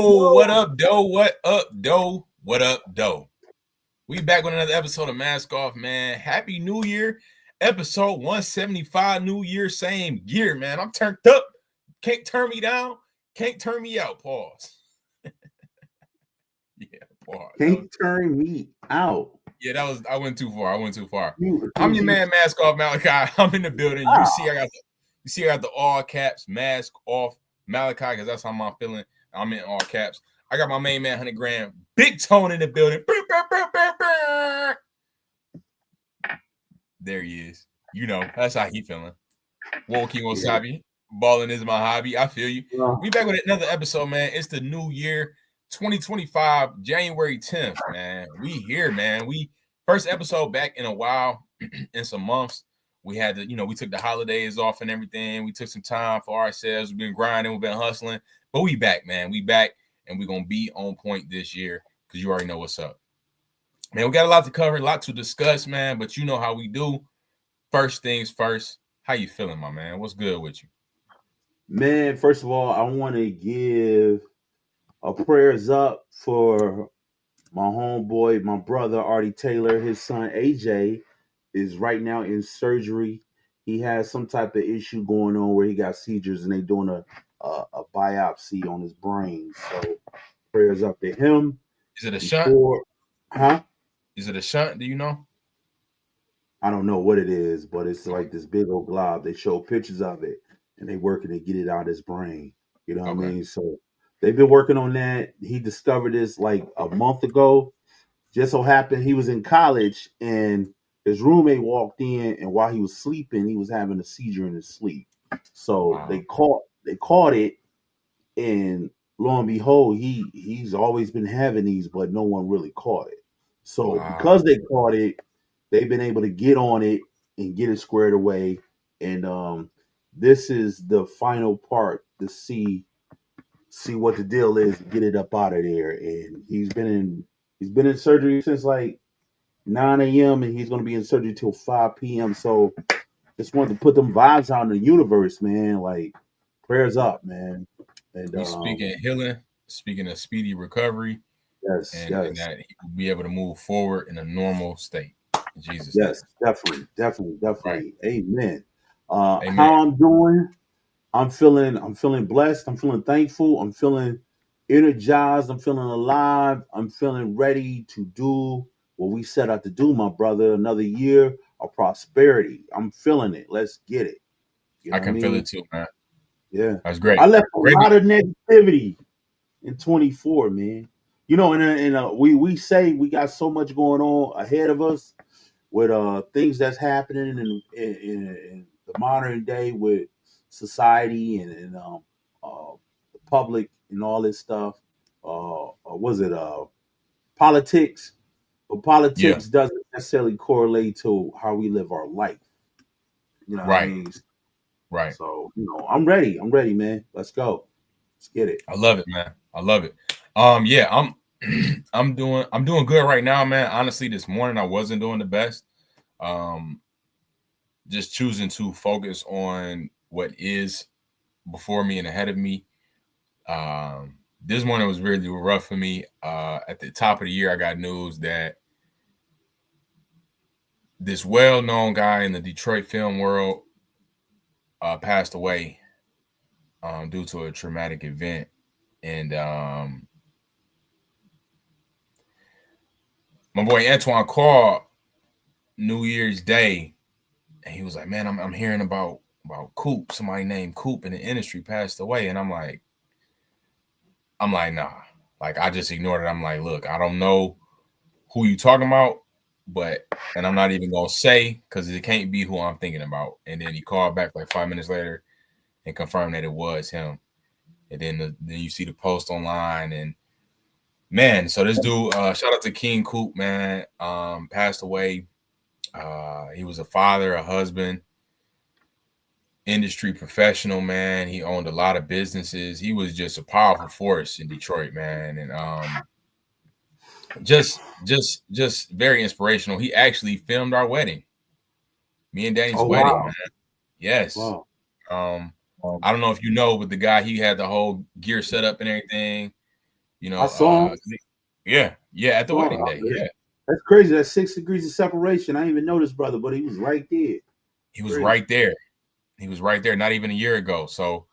Yo, what up, doe? What up, doe? What up, doe? We back with another episode of Mask Off, man. Happy New Year. Episode 175, New Year, same gear, man. I'm turned up. Can't turn me down. Can't turn me out. Pause. Yeah, pause. Can't turn me out. Yeah, I went too far. You, I'm your you, man, Mask Off Malachi. I'm in the building. You see, I got the all caps, Mask Off Malachi, because that's how I'm feeling. I'm in all caps. I got my main man, 100 Grand, Big Tone in the building. There he is. You know, that's how he feeling. Woking Wasabi. Balling is my hobby. I feel you. We back with another episode, man. It's the new year, 2025, January 10th, man. We here, man. We first episode back in a while, in some months. We had to, we took the holidays off and everything. We took some time for ourselves. We've been grinding, we've been hustling, but we back, man. We back, and we're gonna be on point this year because you already know what's up. Man, we got a lot to cover, a lot to discuss, man. But you know how we do. First things first. How you feeling, my man? What's good with you? Man, first of all, I want to give a prayers up for my homeboy, my brother, Artie Taylor. His son, AJ, is right now in surgery. He has some type of issue going on where he got seizures and they doing a biopsy on his brain. So prayers up to him. Is it a shunt? Huh? Is it a shunt? Do you know? I don't know what it is, but it's like this big old glob. They show pictures of it and they working to get it out of his brain. You know what I mean? So they've been working on that. He discovered this like a month ago. Just so happened he was in college and his roommate walked in, and while he was sleeping, he was having a seizure in his sleep. So they caught it, and lo and behold, he's always been having these, but no one really caught it. So because they caught it, they've been able to get on it and get it squared away. And this is the final part to see what the deal is, get it up out of there. And he's been in surgery since like 9 a.m. and he's gonna be in surgery till 5 p.m. So just wanted to put them vibes out in the universe, man. Like prayers up, man. And we speaking healing, speaking of speedy recovery. Yes, and that he will be able to move forward in a normal state. In Jesus. Yes, definitely. Right. Amen. Amen. How I'm doing? I'm feeling blessed. I'm feeling thankful. I'm feeling energized. I'm feeling alive. I'm feeling ready to do what we set out to do, my brother. Another year of prosperity. I'm feeling it. Let's get it. You know I can feel it too, man. Yeah, that's great. I left a lot of negativity in 24, man. You know, and we say we got so much going on ahead of us with things that's happening in the modern day with society and the public and all this stuff. Was it politics? But politics doesn't necessarily correlate to how we live our life. You know what I mean? Right. So, I'm ready. I'm ready, man. Let's go. Let's get it. I love it, man. I love it. Yeah, I'm doing good right now, man. Honestly, this morning I wasn't doing the best. Just choosing to focus on what is before me and ahead of me. This morning was really rough for me. At the top of the year, I got news that this well-known guy in the Detroit film world passed away due to a traumatic event. And my boy Antoine called New Year's Day, and he was like, "Man, I'm hearing about Coop. Somebody named Coop in the industry passed away." And I'm like, nah. Like, I just ignored it. I'm like, look, I don't know who you talking about, and I'm not even gonna say because it can't be who I'm thinking about. And then he called back like 5 minutes later and confirmed that it was him. And then you see the post online, and man, so this dude, shout out to King Coop, man, passed away. He was a father, a husband, industry professional, man. He owned a lot of businesses. He was just a powerful force in Detroit, man. And just very inspirational. He actually filmed our wedding. Me and Danny's wedding, man. Yes. Wow. I don't know if you know, but the guy, he had the whole gear set up and everything. You know, I saw him. yeah, at the wedding day. Yeah, that's crazy. That's 6 degrees of separation. I didn't even know this brother, but he was right there. he was right there. He was right there. Not even a year ago. So,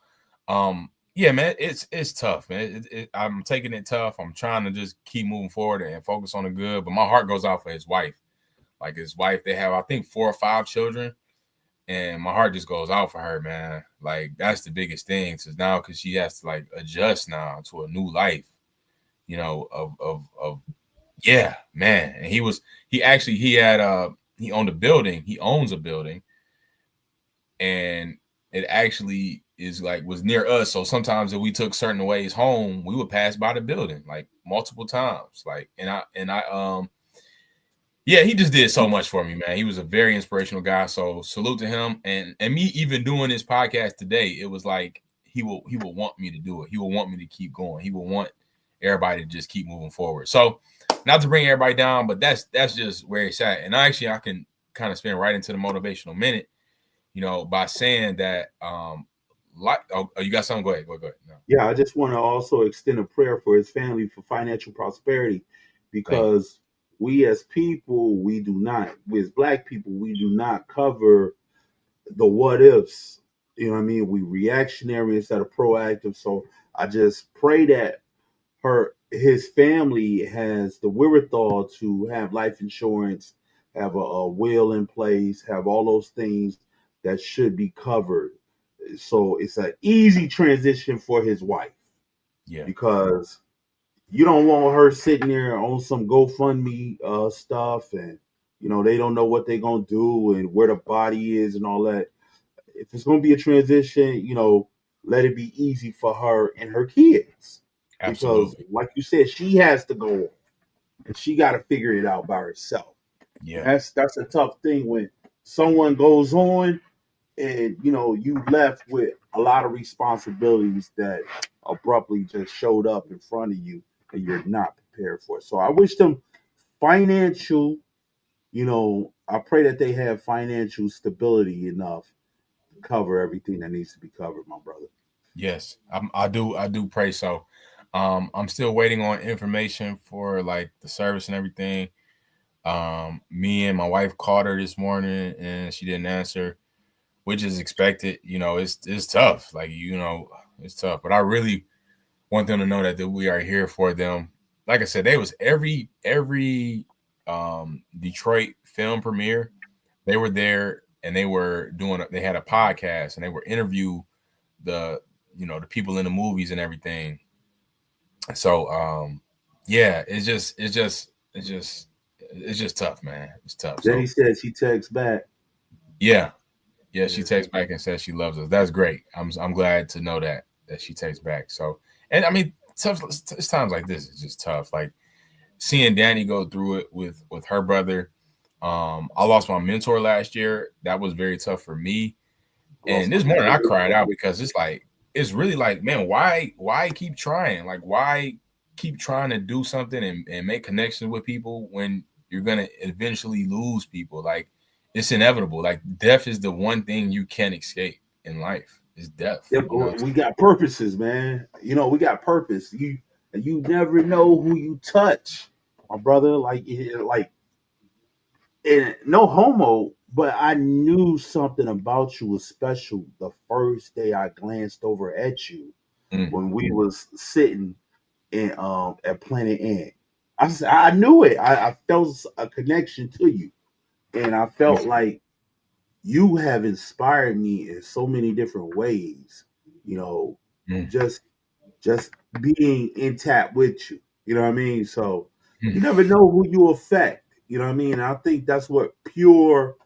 yeah, man, it's tough, man. I'm taking it tough. I'm trying to just keep moving forward and focus on the good. But my heart goes out for his wife. Like his wife, they have I think 4 or 5 children, and my heart just goes out for her, man. Like that's the biggest thing. Because she has to like adjust now to a new life. You know, of yeah, man. And he owned a building. He owns a building, and it actually was near us. So sometimes if we took certain ways home, we would pass by the building like multiple times. Like yeah, he just did so much for me, man. He was a very inspirational guy. So salute to him. And me even doing this podcast today, it was like he will want me to do it. He will want me to keep going. He will want everybody to just keep moving forward. So not to bring everybody down, but that's just where it's at. And I can kind of spin right into the motivational minute, you know, by saying that you got something? Go ahead. Go ahead. No. Yeah, I just want to also extend a prayer for his family for financial prosperity, because we as people, we as Black people, we do not cover the what ifs. You know what I mean? We reactionary instead of proactive. So I just pray that his family has the wherewithal to have life insurance, have a will in place, have all those things that should be covered. So it's an easy transition for his wife. Yeah. Because you don't want her sitting there on some GoFundMe stuff, and they don't know what they're gonna do and where the body is and all that. If it's gonna be a transition, let it be easy for her and her kids. Absolutely. Because, like you said, she has to go on, and she got to figure it out by herself. Yeah, that's a tough thing when someone goes on, and you left with a lot of responsibilities that abruptly just showed up in front of you, and you're not prepared for it. So I wish them financial. I pray that they have financial stability enough to cover everything that needs to be covered, my brother. Yes, I do pray so. I'm still waiting on information for like the service and everything. Me and my wife called her this morning and she didn't answer, which is expected. It's tough. Like, it's tough. But I really want them to know that we are here for them. Like I said, they was every Detroit film premiere. They were there and they had a podcast and they were interview the the people in the movies and everything. So yeah, it's just tough, man. It's tough. Then he said she texts back. Yeah, she texts back and says she loves us. That's great. I'm glad to know that she texts back. So, and I mean, it's times like this. It's just tough. Like seeing Danny go through it with her brother. I lost my mentor last year. That was very tough for me. And this morning I cried out because it's really like, man, why keep trying? Like, why keep trying to do something and make connections with people when you're gonna eventually lose people? Like, it's inevitable. Like, death is the one thing you can't escape in life. Is death. Yeah, we got purposes, man. We got purpose. You never know who you touch, my brother. Like and no homo, but I knew something about you was special the first day I glanced over at you when we was sitting at Planet Ant. I knew it. I felt a connection to you, and I felt like you have inspired me in so many different ways. Just being intact with you. You know what I mean? So you never know who you affect. You know what I mean? And I think that's what pure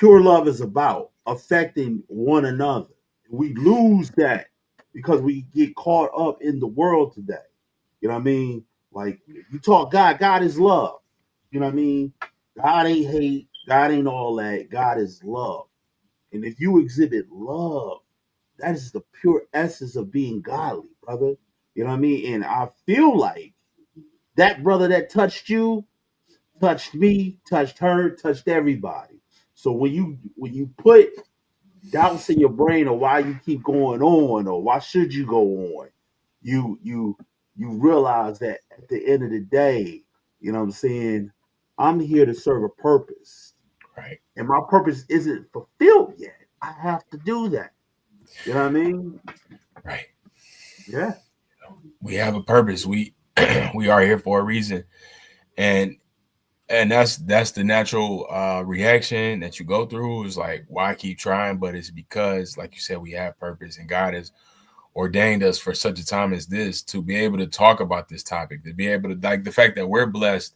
love is about, affecting one another. We lose that because we get caught up in the world today. You know what I mean? Like, you talk God is love. You know what I mean? God ain't hate, God ain't all that. God is love. And if you exhibit love, that is the pure essence of being godly, brother. You know what I mean? And I feel like that brother that touched you, touched me, touched her, touched everybody. So when you put doubts in your brain of why you keep going on or why should you go on, you you realize that at the end of the day, you know what I'm saying, I'm here to serve a purpose. Right. And my purpose isn't fulfilled yet. I have to do that. You know what I mean? Right. Yeah. We have a purpose. We we are here for a reason. And that's the natural reaction that you go through is like, why keep trying? But it's because, like you said, we have purpose, and God has ordained us for such a time as this to be able to talk about this topic, to be able to, like, the fact that we're blessed.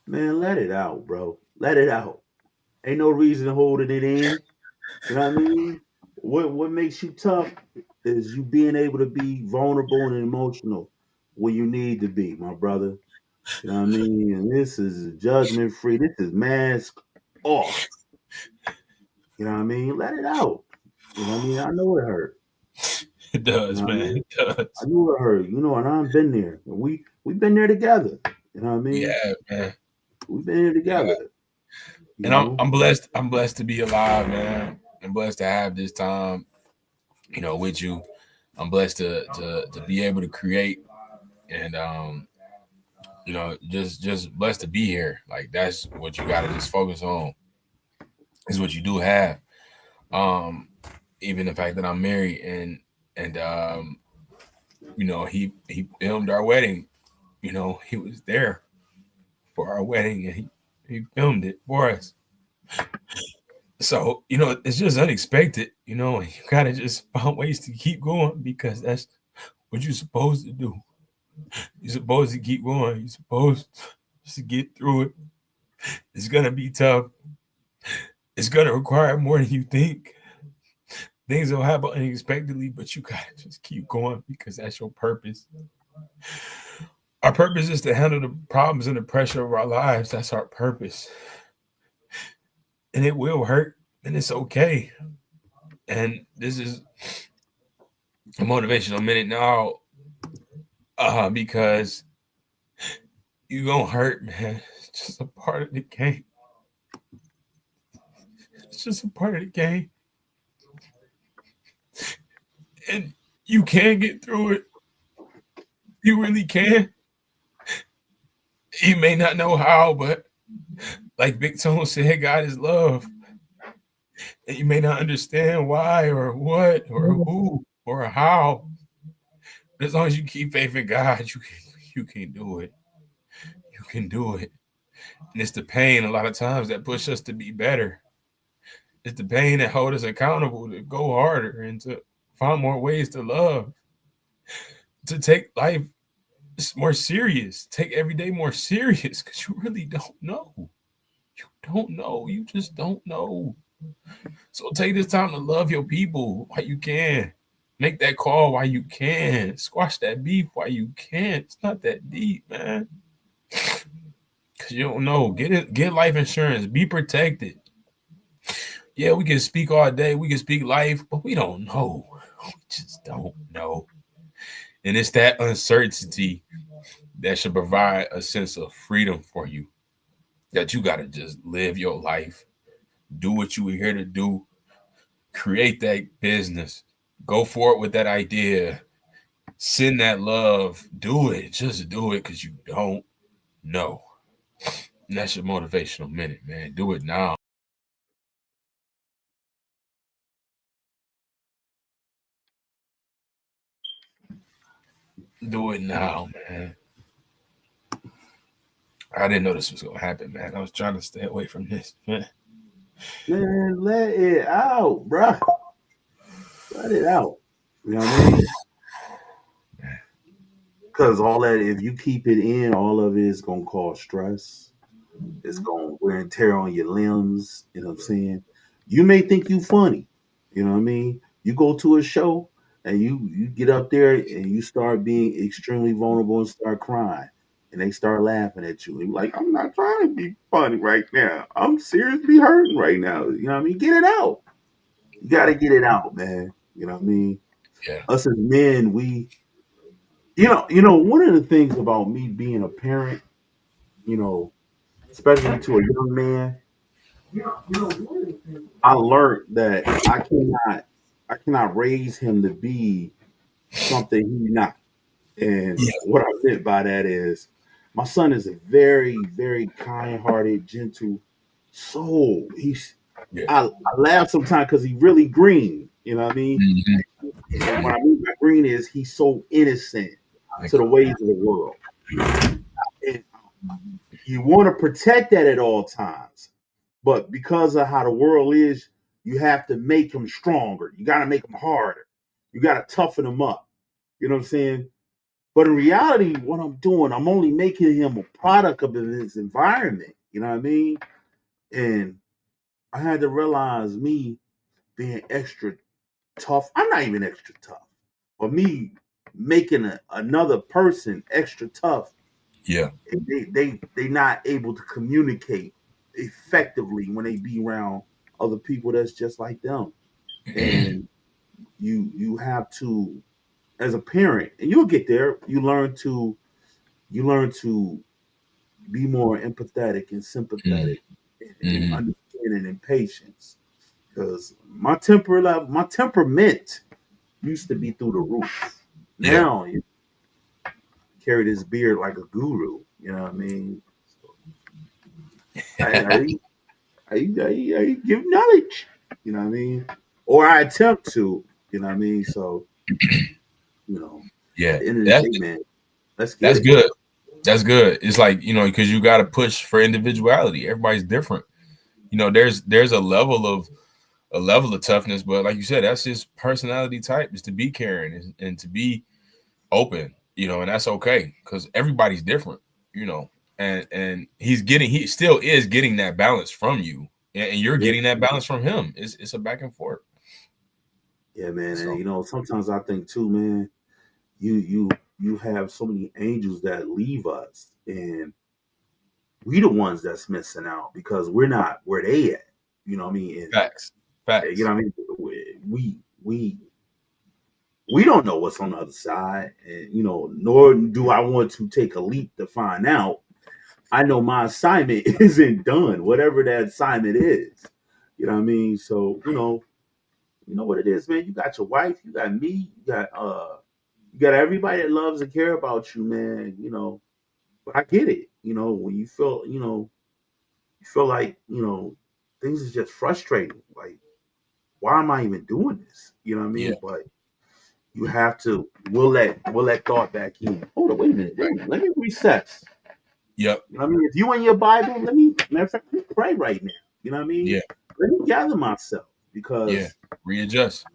Man, let it out, bro. Let it out. Ain't no reason holding it in. You know what I mean? What makes you tough is you being able to be vulnerable and emotional when you need to be, my brother. You know what I mean? And this is judgment free. This is mask off. You know what I mean? Let it out. You know what I mean? I know it hurt. It You does, know what I man. mean? It does. I knew it hurt. You know, and I've been there. We've been there together. You know what I mean? Yeah, man. We've been here Yeah. together. You And know? I'm blessed. I'm blessed to be alive, man. I'm blessed to have this time, with you. I'm blessed to be able to create, and just blessed to be here. Like, that's what you gotta just focus on. Is what you do have. Um, Even the fact that I'm married, and he filmed our wedding. He was there for our wedding, and he filmed it for us. So, it's just unexpected, and you gotta just find ways to keep going, because that's what you're supposed to do. You're supposed to keep going. You're supposed to get through it. It's gonna be tough. It's gonna require more than you think. Things will happen unexpectedly, but you gotta just keep going, because that's your purpose. Our purpose is to handle the problems and the pressure of our lives. That's our purpose. And it will hurt, and it's okay. And this is a motivational minute now, because you gonna hurt, man. It's just a part of the game. It's just a part of the game. And you can get through it. You really can. You may not know how, but like Big Tone said, God is love. And you may not understand why or what or who or how. But as long as you keep faith in God, you can do it. You can do it. And it's the pain a lot of times that push us to be better. It's the pain that hold us accountable to go harder and to find more ways to love, to take life more serious, take every day more serious, because you really don't know. You don't know. You just don't know. So take this time to love your people while you can. Make that call while you can. Squash that beef while you can. It's not that deep, man. Cause you don't know. Get life insurance. Be protected. Yeah, we can speak all day. We can speak life, but we don't know. We just don't know. And it's that uncertainty that should provide a sense of freedom for you. That you gotta just live your life. Do what you were here to do. Create that business. Go for it with that idea. Send that love. Do it. Just do it, because you don't know. And that's your motivational minute, man. Do it now. Do it now, man. I didn't know this was gonna happen, man. I was trying to stay away from this, man. Man, let it out, bruh. Let it out. You know what I mean? Because all that, if you keep it in, all of it is going to cause stress. It's going to wear and tear on your limbs. You know what I'm saying? You may think you funny. You know what I mean? You go to a show and you get up there and you start being extremely vulnerable and start crying. And they start laughing at you. And you're like, I'm not trying to be funny right now. I'm seriously hurting right now. You know what I mean? Get it out. You got to get it out, man. You know what I mean? Yeah. Us as men, one of the things about me being a parent, you know, especially to a young man, I learned that I cannot raise him to be something he's not. And Yeah. what I meant by that is my son is a very, very kind-hearted, gentle soul. Yeah. I laugh sometimes because he's really green. You know what I mean? Mm-hmm. And what I mean by green is he's so innocent to the ways of the world. And you want to protect that at all times. But because of how the world is, you have to make him stronger. You got to make him harder. You got to toughen him up. You know what I'm saying? But in reality, what I'm doing, I'm only making him a product of his environment. You know what I mean? And I had to realize me being extra tough. I'm not even extra tough, but me making another person extra tough. Yeah. They not able to communicate effectively when they be around other people that's just like them. And you have to, as a parent, and you'll get there. You learn to be more empathetic and sympathetic and Mm-hmm. understanding and patience. Because my temperament used to be through the roof. Yeah. Now you carry this beard like a guru. You know what I mean? I give knowledge. You know what I mean? Or I attempt to. You know what I mean? So at Yeah. the end of the That's day, man, let's get that's it. good. That's good. It's like, because you got to push for individuality. Everybody's different. There's a level of toughness, but like you said, that's his personality type, is to be caring and to be open, and that's okay because everybody's different, and he still is getting that balance from you, and you're Yeah, getting that balance from him. It's a back and forth. yeah, man. So And sometimes I think too, man. You have so many angels that leave us, and we the ones that's missing out because we're not where they at. You know what I mean? facts, And you facts. know what I mean? We we don't know what's on the other side, and nor do I want to take a leap to find out. I know my assignment isn't done, whatever that assignment is. You know what I mean? So you know what it is, man. You got your wife, you got me, you got everybody that loves and care about you, man. But I get it. When you feel like things is just frustrating. Like, why am I even doing this? You know what I Yeah, mean? But you have to. We'll let thought back in. Hold on, wait a minute. Let me recess. yep, You know what I mean? If you in your Bible, matter of fact, let me pray right now. You know what I mean? yeah, Let me gather myself yeah. because Readjust.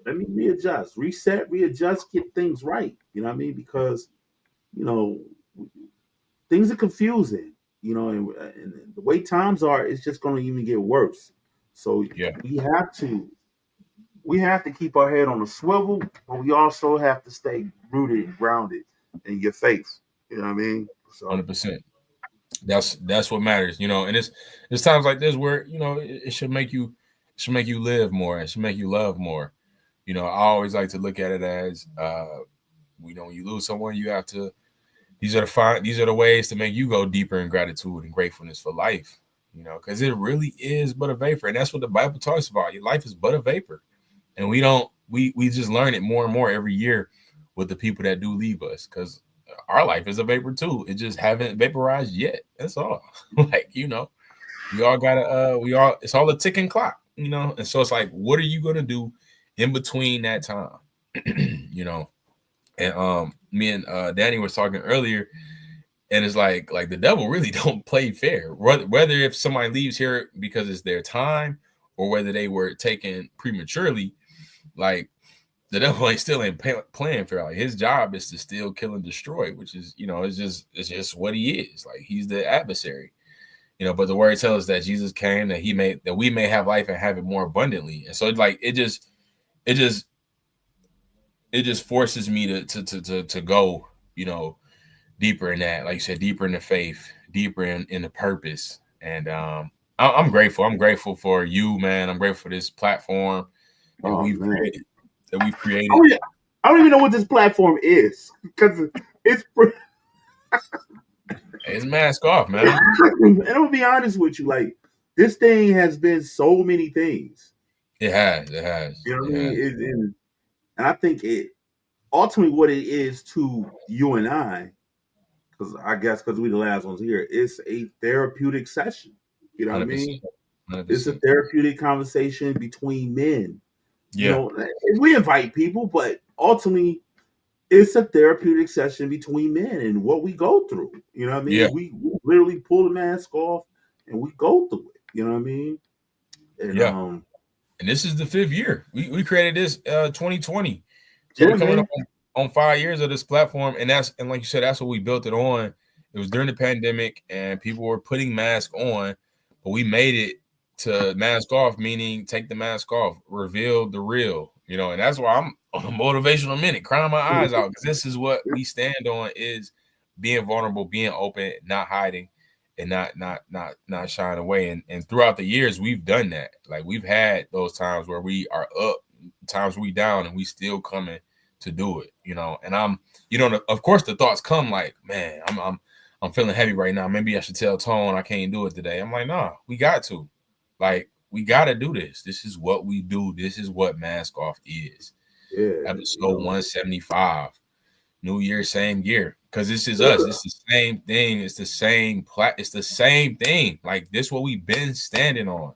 let me readjust, reset, readjust, get things right. You know what I mean? Because you know things are confusing. And the way times are, it's just going to even get worse. So Yeah, we have to we have to keep our head on a swivel, but we also have to stay rooted and grounded in your faith. You know what I mean? So 100%. That's what matters, and it's times like this where it should make you live more. It should make you love more. I always like to look at it as when you lose someone, you have to. These are the ways to make you go deeper in gratitude and gratefulness for life. Because it really is but a vapor, and that's what the Bible talks about. Your life is but a vapor, and we just learn it more and more every year with the people that do leave us. Because our life is a vapor too. It just haven't vaporized yet. That's all. We all gotta it's all a ticking clock, and so it's like, what are you gonna do in between that time? you know and me and Danny was talking earlier, and it's like the devil really don't play fair, whether if somebody leaves here because it's their time or whether they were taken prematurely. Like, the devil ain't playing fair. Like, his job is to steal, kill, and destroy, which is, it's just what he is. Like, he's the adversary. But the word tells us that Jesus came that we may have life and have it more abundantly. And so it just forces me to go, deeper in that, like you said, deeper in the faith, deeper in the purpose. And I'm grateful. I'm grateful for you, man. I'm grateful for this platform that oh we've man. created. That we've I created. don't, e- I don't even know what this platform is because it's It's mask off, man. And I'm gonna be honest with you, like this thing has been so many things. It has. It has. You know what I It has. mean? And I think it ultimately what it is to you and I, because I guess because we the last ones here, it's a therapeutic session. You know what I 100%. mean? 100%. It's a therapeutic conversation between men. You Yeah. know, and we invite people, but ultimately it's a therapeutic session between men and what we go through. You know what I mean? Yeah. We literally pull the mask off and we go through it. You know what I mean? And Yeah. And this is the 5th year. We created this 2020. So yeah, we're coming man. up on 5 years of this platform. And like you said, that's what we built it on. It was during the pandemic and people were putting masks on, but we made it to mask off, meaning take the mask off, reveal the real, and that's why I'm on a motivational minute, crying my eyes out, because this is what we stand on, is being vulnerable, being open, not hiding, and not shying away. And throughout the years, we've done that. Like, we've had those times where we are up, times we down, and we still coming to do it, and of course the thoughts come like, man, I'm feeling heavy right now. Maybe I should tell Tone I can't do it today. I'm like, nah, we got to. Like, we got to do this. This is what we do. This is what Mask Off is. Yeah. Episode 175. New Year, same year. Because this is us. It's the same thing. It's the same it's the same thing. Like, this what we've been standing on.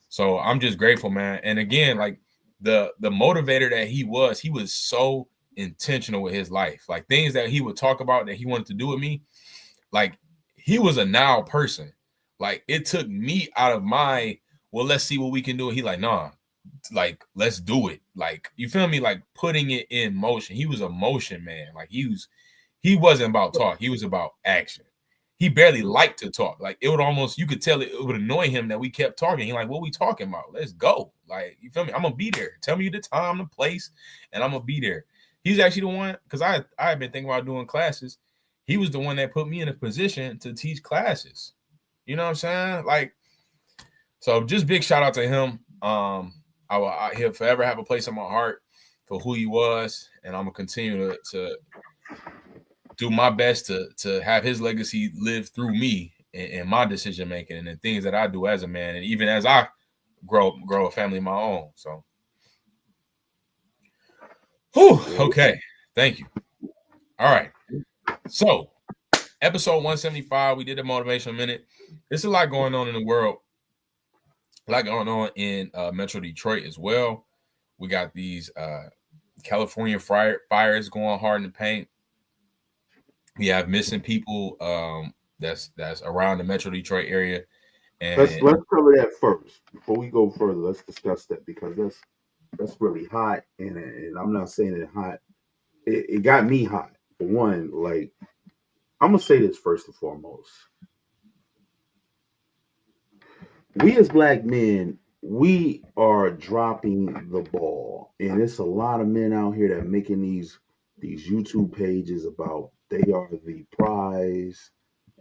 So I'm just grateful, man. And again, like, the motivator that he was so intentional with his life. Like, things that he would talk about that he wanted to do with me, like, he was a now person. Like, it took me out of my, well, let's see what we can do. He like, nah, like, let's do it. Like, you feel me? Like, putting it in motion. He was a motion man. Like, he wasn't about talk. He was about action. He barely liked to talk. Like, it would almost, you could tell it would annoy him that we kept talking. He like, what we talking about? Let's go. Like, you feel me? I'm gonna be there. Tell me the time, the place, and I'm gonna be there. He's actually the one, because I had been thinking about doing classes. He was the one that put me in a position to teach classes. You know what I'm saying? Like, so just big shout out to him. He'll forever have a place in my heart for who he was, and I'm gonna continue to do my best to have his legacy live through me and my decision making and the things that I do as a man, and even as I grow a family of my own. So, okay, thank you. All right, so episode 175, we did a motivational minute. There's a lot going on in the world, a lot going on in Metro Detroit as well. We got these California fires going hard in the paint. We have missing people that's around the Metro Detroit area. And let's cover that first before we go further. Let's discuss that, because that's really hot, and I'm not saying it hot. It got me hot. For one, like, I'm gonna say this first and foremost. We as black men, we are dropping the ball, and it's a lot of men out here that are making these YouTube pages about they are the prize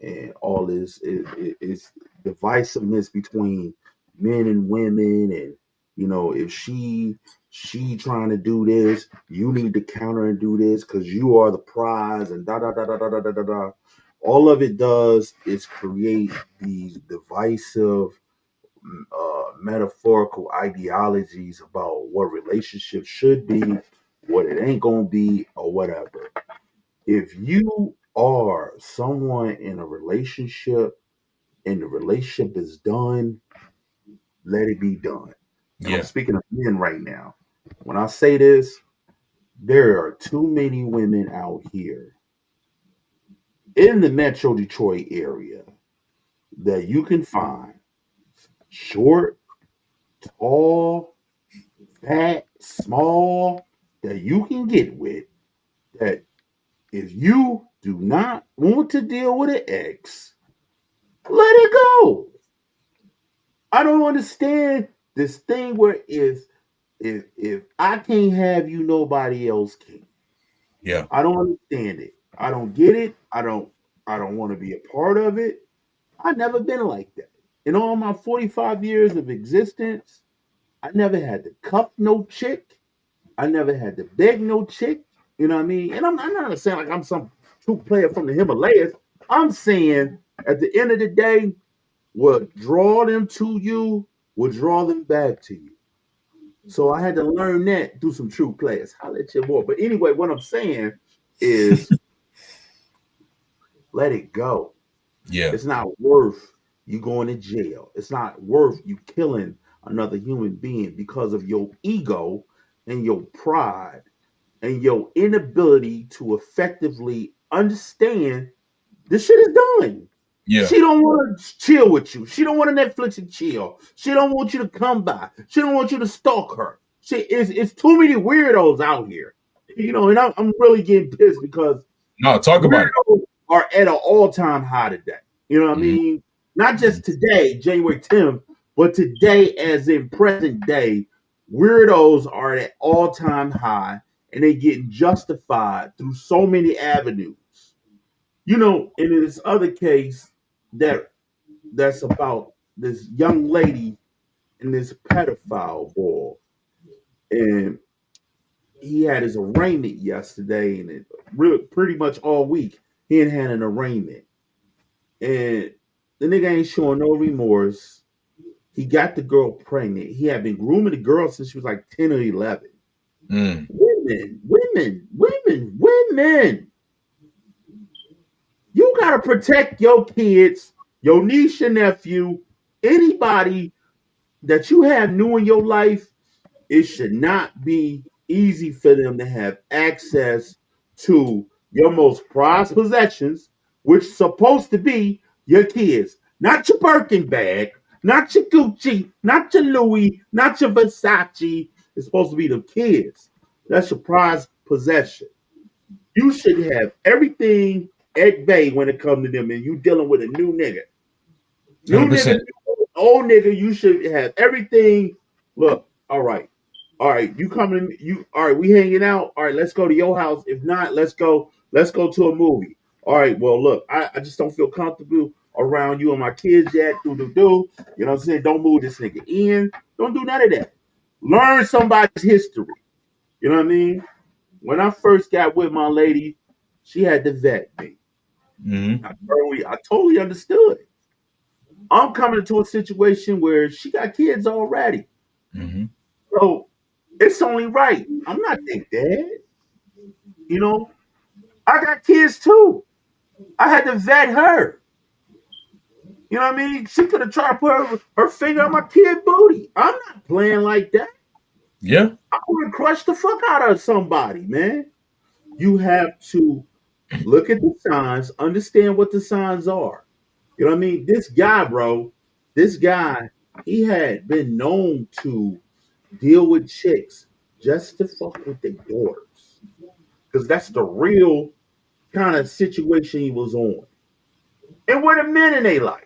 and all this. It's divisiveness between men and women, and if she trying to do this, you need to counter and do this because you are the prize, and da da da da da da da da. All of it does is create these divisive metaphorical ideologies about what relationships should be, what it ain't gonna be, or whatever. If you are someone in a relationship and the relationship is done, let it be done. And I'm speaking of men right now. When I say this, there are too many women out here in the Metro Detroit area that you can find short, tall, fat, small, that you can get with, that if you do not want to deal with an ex, let it go. I don't understand this thing where if I can't have you, nobody else can. Yeah. I don't understand it. I don't get it. I don't want to be a part of it. I've never been like that. In all my 45 years of existence, I never had to cuff no chick. I never had to beg no chick. You know what I mean? And I'm not saying like I'm some true player from the Himalayas. I'm saying at the end of the day, what draw them to you will draw them back to you. So I had to learn that through some true players. I'll let you more. But anyway, what I'm saying is let it go. Yeah. It's not worth you going to jail. It's not worth you killing another human being because of your ego and your pride and your inability to effectively understand this shit is done. Yeah. She don't want to chill with you. She don't want to Netflix and chill. She don't want you to come by. She don't want you to stalk her. It's too many weirdos out here. And I'm really getting pissed because No, talk about it. weirdos are at an all-time high today. You know what I mean? Not just today, January 10th, but today as in present day, weirdos are at all-time high and they getting justified through so many avenues. In this other case that's about this young lady and this pedophile boy, and he had his arraignment yesterday, and it really pretty much all week he ain't had an arraignment, and the nigga ain't showing no remorse. He got the girl pregnant. He had been grooming the girl since she was like 10 or 11. Women. You gotta protect your kids, your niece, your nephew, anybody that you have new in your life. It should not be easy for them to have access to your most prized possessions, which is supposed to be your kids, not your Birkin bag, not your Gucci, not your Louis, not your Versace. It's supposed to be the kids. That's your prized possession. You should have everything at bay when it comes to them, and you dealing with a new nigga. New 100%. nigga, old nigga, you should have everything. Look, all right. You coming, all right, we hanging out. All right, let's go to your house. If not, let's go to a movie. All right, well, look, I just don't feel comfortable around you and my kids yet. Do. You know what I'm saying? Don't move this nigga in. Don't do none of that. Learn somebody's history. You know what I mean? When I first got with my lady, she had to vet me. I totally understood. I'm coming into a situation where she got kids already. So it's only right. I'm not their dad. I got kids too. I had to vet her. You know what I mean? She could have tried to put her finger on my kid booty. I'm not playing like that. Yeah. I would have crushed the fuck out of somebody, man. You have to look at the signs, understand what the signs are. You know what I mean? This guy, bro, he had been known to deal with chicks just to fuck with their daughters. Because that's the real kind of situation he was on. And we're the men in their life.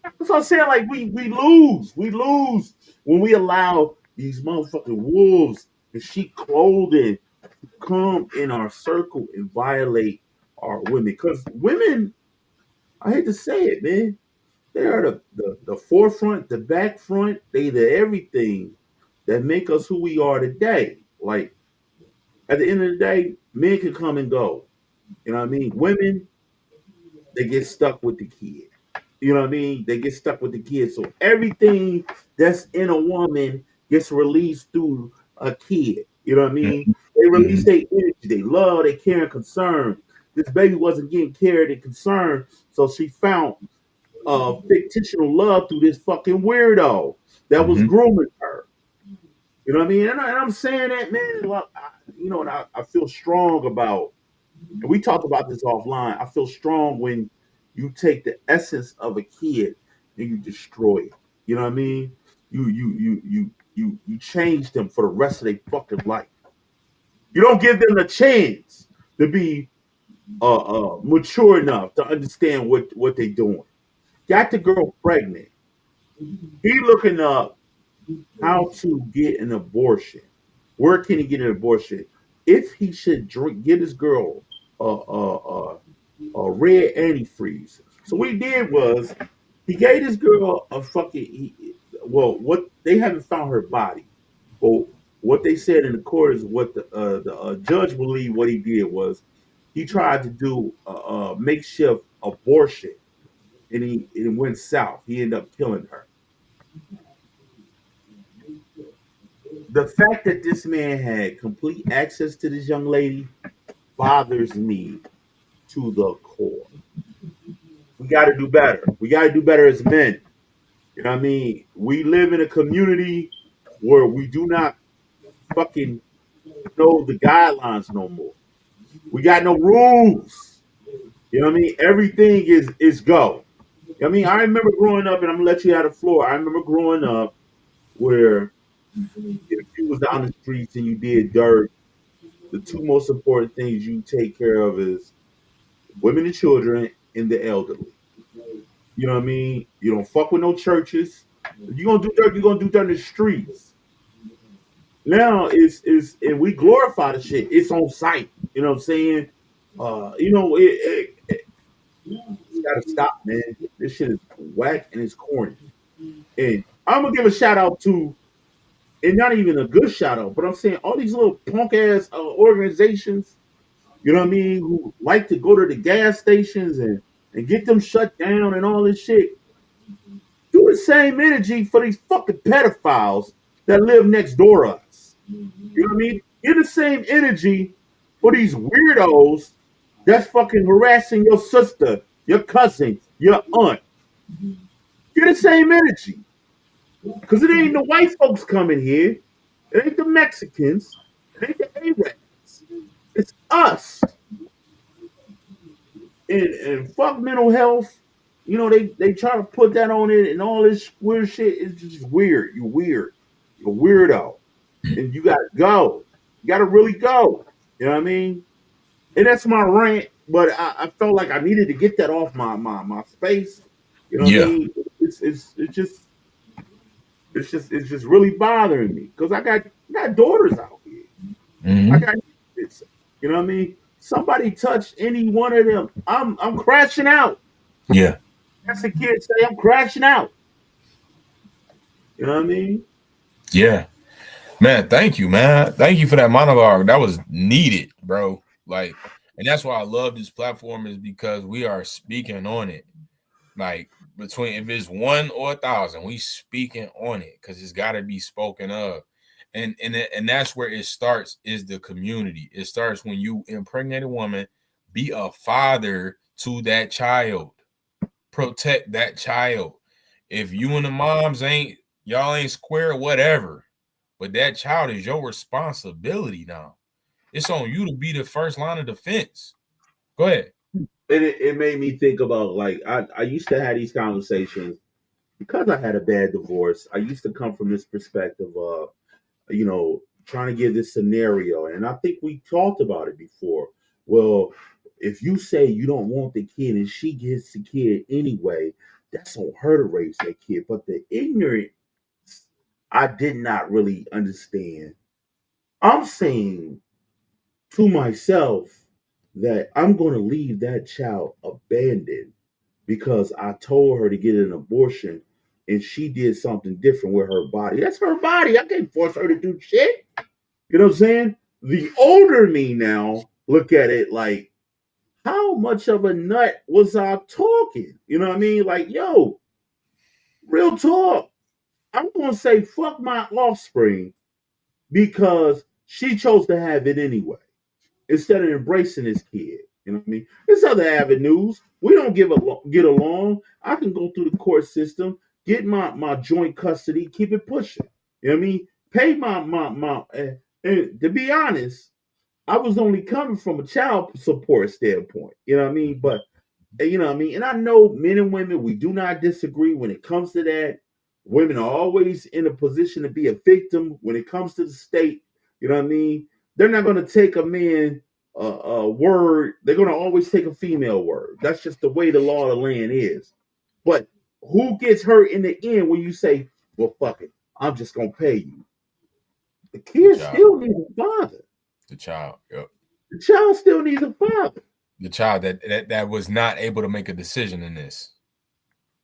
That's what I'm saying. Like we lose. We lose when we allow these motherfucking wolves in sheep clothing come in our circle and violate our women. Because women, I hate to say it, man, they are the forefront, the back front, they the everything that make us who we are today. Like at the end of the day, men can come and go. You know what I mean? Women, they get stuck with the kid. You know what I mean? They get stuck with the kid. So everything that's in a woman gets released through a kid. You know what I mean? They release their energy, they love, they care and concern. This baby wasn't getting cared and concerned, so she found fictional love through this fucking weirdo that was grooming her. You know what I mean? And I'm saying that, man. Look, and I feel strong about. And we talked about this offline. I feel strong when you take the essence of a kid and you destroy it. You know what I mean? You change them for the rest of their fucking life. You don't give them a chance to be mature enough to understand what they're doing. Got the girl pregnant. He looking up how to get an abortion. Where can he get an abortion? If he should get his girl a red antifreeze. So what he did was he gave this girl a fucking. What they haven't found her body, but what they said in the court is what the judge believed. What he did was He tried to do a makeshift abortion, and it went south. He ended up killing her. The fact that this man had complete access to this young lady bothers me to the core. We got to do better. We got to do better as men. You know what I mean? We live in a community where we do not fucking know the guidelines no more. We got no rules. You know what I mean? Everything is go. You know what I mean? I remember growing up, and I'm gonna let you out of the floor. I remember growing up where if you was down the streets and you did dirt, the two most important things you take care of is women and children and the elderly. You know what I mean? You don't fuck with no churches. If you're gonna do dirt, you're gonna do dirt in the streets. Now it's and we glorify the shit. It's on site. You know what I'm saying? It's gotta stop, man. This shit is whack and it's corny. And I'm gonna give a shout out to, and not even a good shout out, but I'm saying all these little punk ass organizations, you know what I mean, who like to go to the gas stations and get them shut down and all this shit. Do the same energy for these fucking pedophiles that live next door to us. You know what I mean? Get the same energy for these weirdos that's fucking harassing your sister, your cousin, your aunt. Get the same energy. Because it ain't the white folks coming here. It ain't the Mexicans. It ain't the Arabs. It's us. And fuck mental health. You know, they try to put that on it and all this weird shit. It's just weird. You're weird. You're a weirdo. And you gotta go. You gotta really go. You know what I mean? And that's my rant, but I felt like I needed to get that off my space. You know what I mean? It's just really bothering me because I got daughters out here. Mm-hmm. I got kids. You know what I mean? Somebody touched any one of them, I'm crashing out. Yeah. That's the kid say I'm crashing out. You know what I mean? Yeah. Man, thank you, man. Thank you for that monologue. That was needed, bro. Like, and that's why I love this platform is because we are speaking on it. Like between if it's 1 or 1,000, we speaking on it because it's got to be spoken of. And that's where it starts is the community. It starts when you impregnate a woman, be a father to that child, protect that child. If you and the moms y'all ain't square, whatever, but that child is your responsibility now. It's on you to be the first line of defense. Go ahead. And it made me think about like I used to have these conversations because I had a bad divorce. I used to come from this perspective of, you know, trying to give this scenario. And I think we talked about it before. Well, if you say you don't want the kid and she gets the kid anyway, that's on her to raise that kid. But the ignorant, I did not really understand. I'm saying to myself that I'm going to leave that child abandoned because I told her to get an abortion and she did something different with her body. That's her body. I can't force her to do shit. You know what I'm saying? The older me now look at it like, how much of a nut was I talking? You know what I mean? Like, yo, real talk. I'm going to say fuck my offspring because she chose to have it anyway instead of embracing this kid. You know what I mean? There's other avenues. We don't get along. I can go through the court system, get my joint custody, keep it pushing. You know what I mean? Pay my and to be honest, I was only coming from a child support standpoint. You know what I mean? But you know what I mean? And I know men and women, we do not disagree when it comes to that. Women are always in a position to be a victim when it comes to the state. You know what I mean? They're not going to take a man word. They're going to always take a female word. That's just the way the law of the land is. But who gets hurt in the end when you say, well, fuck it, I'm just going to pay you? The kid still needs a father. The child, yep. The child still needs a father. The child that was not able to make a decision in this.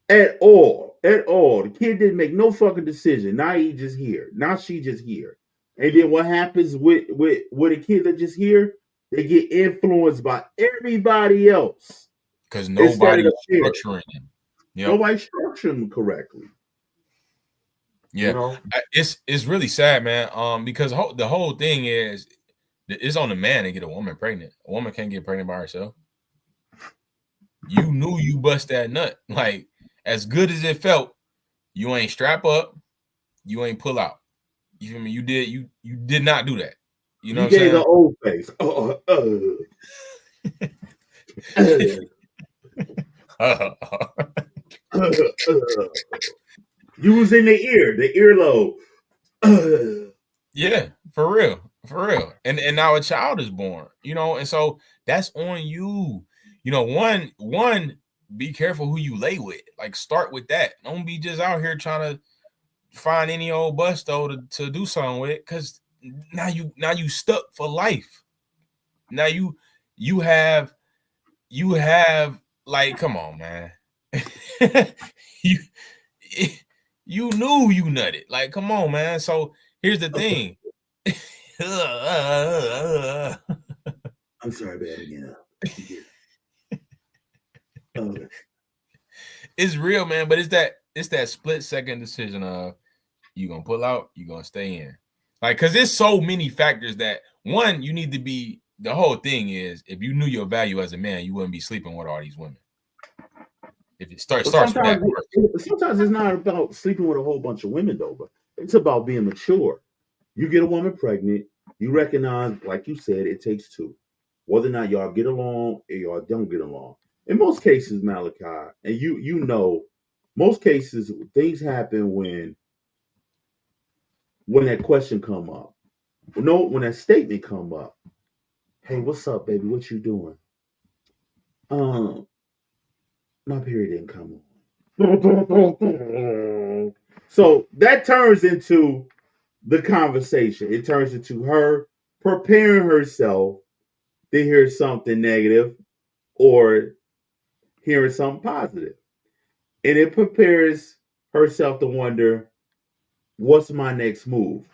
At all. The kid didn't make no fucking decision. Now he just here. Now she just here. And then what happens with a kid that just here? They get influenced by everybody else because instead of nobody's the parents. structuring them. Yep. Nobody's structuring them correctly. Yeah, You know? it's really sad, man. Because the whole thing is it's on the man to get a woman pregnant. A woman can't get pregnant by herself. You knew you bust that nut. Like, as good as it felt, you ain't strap up, you ain't pull out. You feel me? You did not do that. You know You what I'm gave saying? the old face. You was in the earlobe. Yeah, for real. And now a child is born, you know, and so that's on you. You know, one, be careful who you lay with. Like, start with that. Don't be just out here trying to find any old busto to do something with, because now you stuck for life. Now you have like, come on, man. you you knew you nutted. Like, come on, man. So here's the thing. I'm sorry, bad again. It's real, man, but it's that split second decision of you gonna pull out, you gonna stay in. Like, because there's so many factors that, one, you need to be, the whole thing is, if you knew your value as a man, you wouldn't be sleeping with all these women. If it starts with that first. Sometimes it's not about sleeping with a whole bunch of women, though, but it's about being mature. You get a woman pregnant, you recognize, like you said, it takes two. Whether or not y'all get along or y'all don't get along. In most cases, Malachi, and you know, most cases things happen when that question come up. No, when that statement come up. Hey, what's up, baby? What you doing? My period didn't come on. So that turns into the conversation. It turns into her preparing herself to hear something negative or hearing something positive. And it prepares herself to wonder, what's my next move?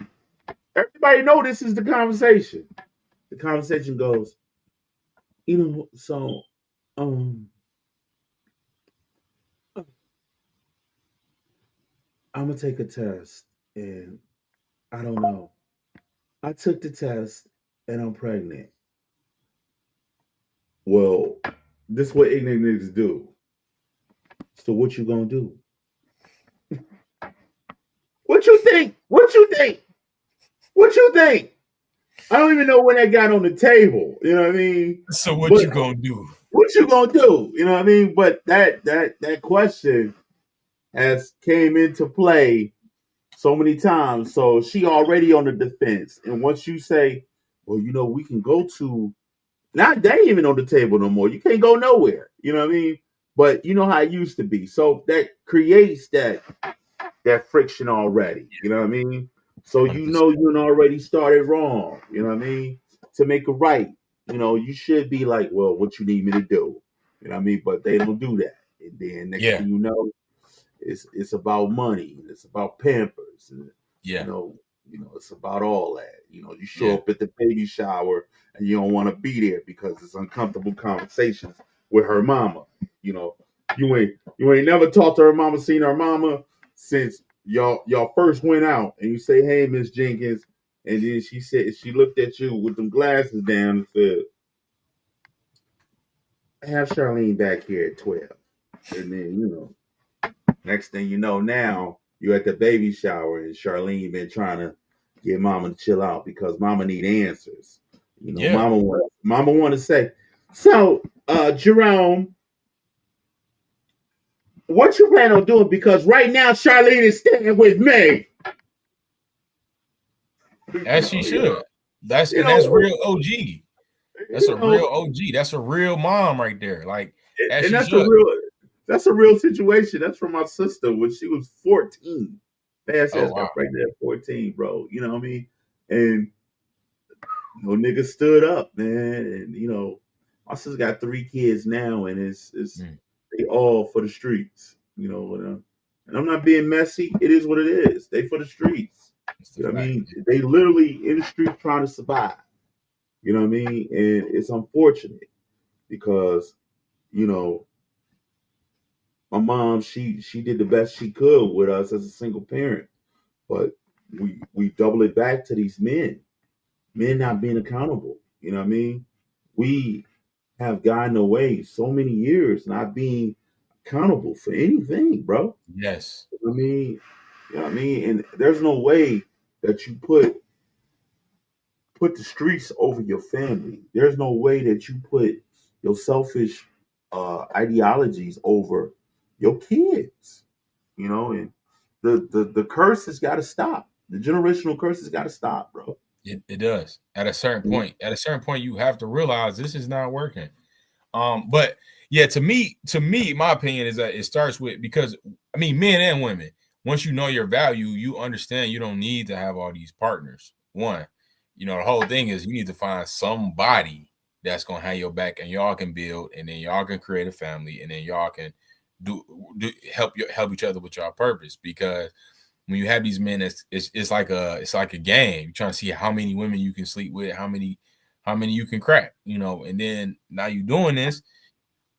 Everybody know this is the conversation. The conversation goes, so I'm gonna take a test and I don't know. I took the test and I'm pregnant. Well, this is what ignorant niggas do. So what you gonna do? What you think? What you think? What you think? I don't even know when that got on the table. You know what I mean? So what you gonna do? What you gonna do? You know what I mean? But that question has came into play so many times. So she already on the defense. And once you say, well, we can go to, not that ain't even on the table no more. You can't go nowhere. You know what I mean? But you know how it used to be. So that creates that friction already. You know what I mean? So you already started wrong. You know what I mean? To make it right, you should be like, well, what you need me to do? You know what I mean? But they don't do that. And then next thing you know, it's about money. And it's about Pampers. And, it's about all that. You show up at the baby shower and you don't want to be there because it's uncomfortable conversations with her mama. You ain't never talked to her mama, seen her mama since y'all first went out, and you say, "Hey, Miss Jenkins," and then she looked at you with them glasses down and said, "Have Charlene back here at 12." And then next thing you know, now you're at the baby shower, and Charlene been trying to get mama to chill out because mama need answers. Mama want to say, so Jerome, what you plan on doing? Because right now Charlene is staying with me. As she should. That's real OG. That's a real OG. That's a real mom right there. Like, and that's a real situation. That's from my sister when she was 14. Fast ass got pregnant at 14, bro. You know what I mean? And nigga stood up, man. And my sister got 3 kids now, and it's they all for the streets. And I'm not being messy. It is what it is. They for the streets. You know what I mean? They literally in the streets trying to survive. You know what I mean? And it's unfortunate because, you know, my mom, she did the best she could with us as a single parent, but we double it back to these men not being accountable. You know what I mean? We have gotten away so many years not being accountable for anything, bro. Yes. I mean, you know what I mean? And there's no way that you put the streets over your family. There's no way that you put your selfish ideologies over your kids. You know, and the curse has got to stop. The generational curse has got to stop, bro. It does. At a certain point, you have to realize this is not working. But yeah, to me, my opinion is that it starts with, because I mean, men and women, once you know your value, you understand you don't need to have all these partners. One, you know, the whole thing is you need to find somebody that's gonna have your back, and y'all can build, and then y'all can create a family, and then y'all can do help each other with your purpose. Because when you have these men, it's like a game. You're trying to see how many women you can sleep with, how many you can crack, you know. And then now you doing this,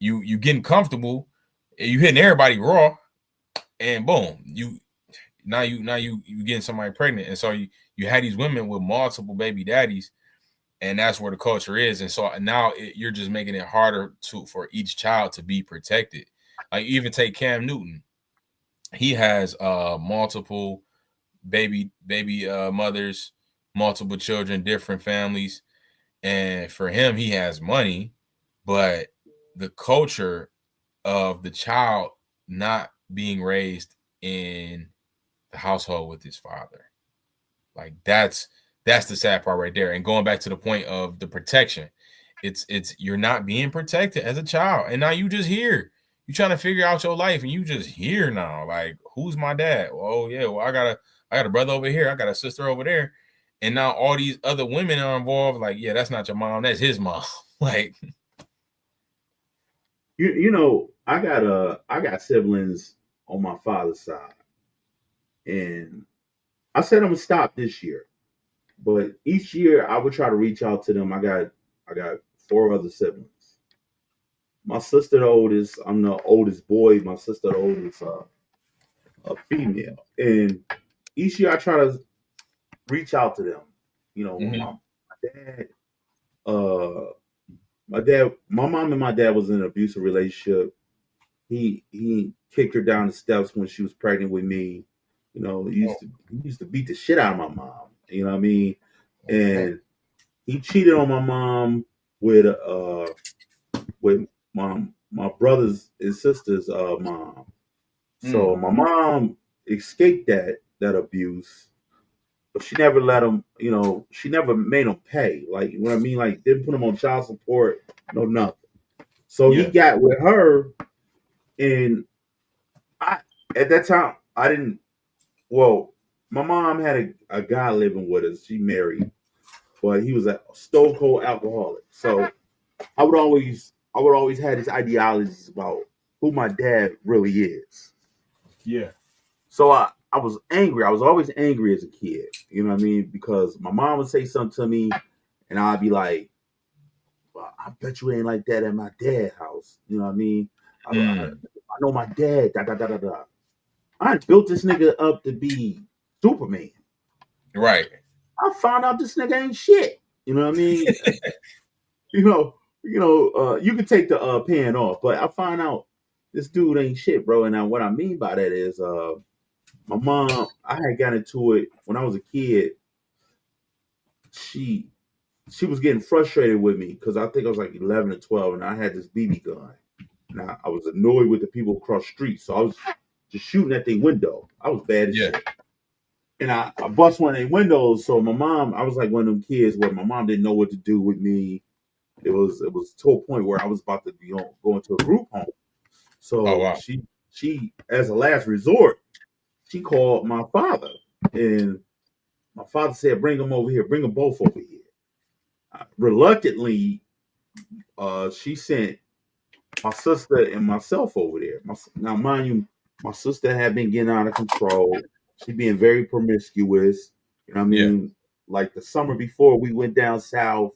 you getting comfortable, you hitting everybody raw, and boom, you getting somebody pregnant. And so you had these women with multiple baby daddies, and that's where the culture is. And so now you're just making it harder for each child to be protected. Like, even take Cam Newton. He has multiple baby mothers, multiple children, different families. And for him, he has money, but the culture of the child not being raised in the household with his father, like that's the sad part right there. And going back to the point of the protection, it's you're not being protected as a child, and now you just here. You trying to figure out your life, and you just here now. Like, who's my dad? Well, oh yeah, well, I got a brother over here, I got a sister over there, and now all these other women are involved. Like, yeah, that's not your mom, that's his mom. Like, You know, I got siblings on my father's side, and I said I'm gonna stop this year, but each year I would try to reach out to them. I got four other siblings. My sister the oldest. I'm the oldest boy. My sister the oldest, a female, and each year I try to reach out to them. You know, mm-hmm. dad, uh, my mom and my dad was in an abusive relationship. He kicked her down the steps when she was pregnant with me. You know, he used to beat the shit out of my mom. You know what I mean? And he cheated on my mom with my brothers and sisters' mom. So my mom escaped that abuse, but she never let him. You know, she never made him pay. Like, what I mean, like, didn't put him on child support, no nothing. So he got with her, and I at that time I didn't. Well, my mom had a guy living with us. She married, but he was a stone cold alcoholic. So I would always have these ideologies about who my dad really is. Yeah. So I was angry. I was always angry as a kid. You know what I mean? Because my mom would say something to me, and I'd be like, well, I bet you ain't like that at my dad's house. You know what I mean? I know my dad. Da da da da da. I built this nigga up to be Superman. Right. I found out this nigga ain't shit. You know what I mean? You can take the pan off, but I find out this dude ain't shit, bro. And what I mean by that is, my mom, I had got into it when I was a kid. She was getting frustrated with me because I think I was like 11 or 12, and I had this BB gun. And I was annoyed with the people across the street, so I was just shooting at their window. I was bad as shit. And I bust one of their windows. So my mom, I was like one of them kids where my mom didn't know what to do with me. It was to a point where I was about to be go into a group home. So she as a last resort, she called my father, and my father said, "Bring them over here. Bring them both over here." Reluctantly, she sent my sister and myself over there. Now, mind you, my sister had been getting out of control. She being very promiscuous. You know what I mean? Like the summer before, we went down south.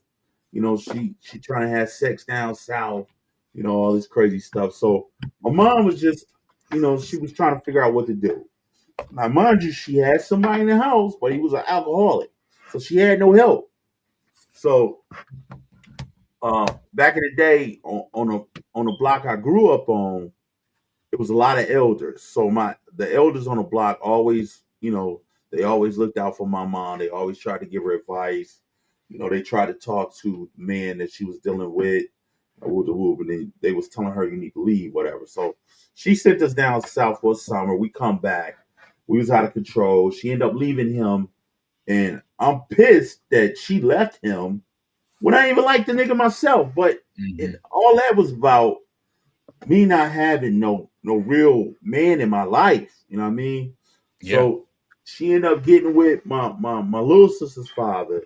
You know, she trying to have sex down south. You know, all this crazy stuff. So my mom was just, you know, she was trying to figure out what to do. Now, mind you, she had somebody in the house, but he was an alcoholic, so she had no help. So back in the day, on the block I grew up on, it was a lot of elders. So the elders on the block always, you know, they always looked out for my mom. They always tried to give her advice. You know, they tried to talk to the man that she was dealing with, and they was telling her you need to leave, whatever. So she sent us down south for summer. We come back. We was out of control. She ended up leaving him, and I'm pissed that she left him when I even liked the nigga myself. But all that was about me not having no real man in my life. You know what I mean? Yeah. So she ended up getting with my little sister's father.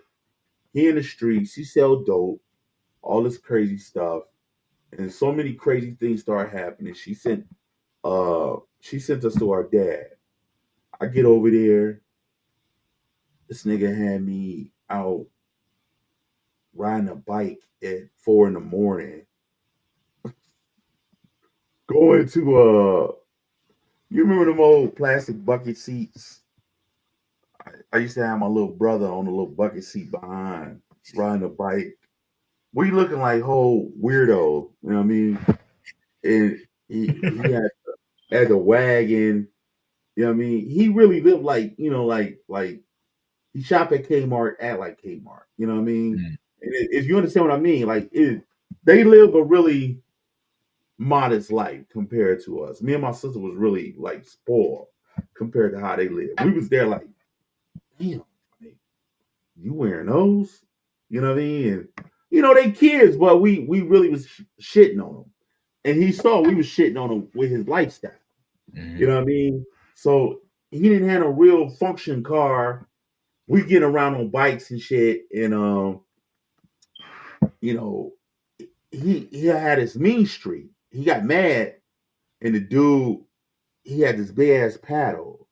He in the streets. He sell dope, all this crazy stuff, and so many crazy things started happening. She sent us to our dad. I get over there. This nigga had me out riding a bike at 4 a.m. Going to you remember them old plastic bucket seats? I used to have my little brother on the little bucket seat behind, riding a bike. We looking like whole weirdo, you know what I mean? And he had the wagon, you know what I mean? He really lived like, you know, like he shopped at Kmart, at like Kmart, you know what I mean? And if you understand what I mean, like they live a really modest life compared to us. Me and my sister was really like spoiled compared to how they live. We was there like, damn, like, you wearing those? You know what I mean? And you know they kids, but we really was shitting on them. And he saw we was shitting on him with his lifestyle. You know what I mean? So he didn't have a real function car. We get around on bikes and shit, and you know, he had his mean streak. He got mad, and the dude, he had this big ass paddle.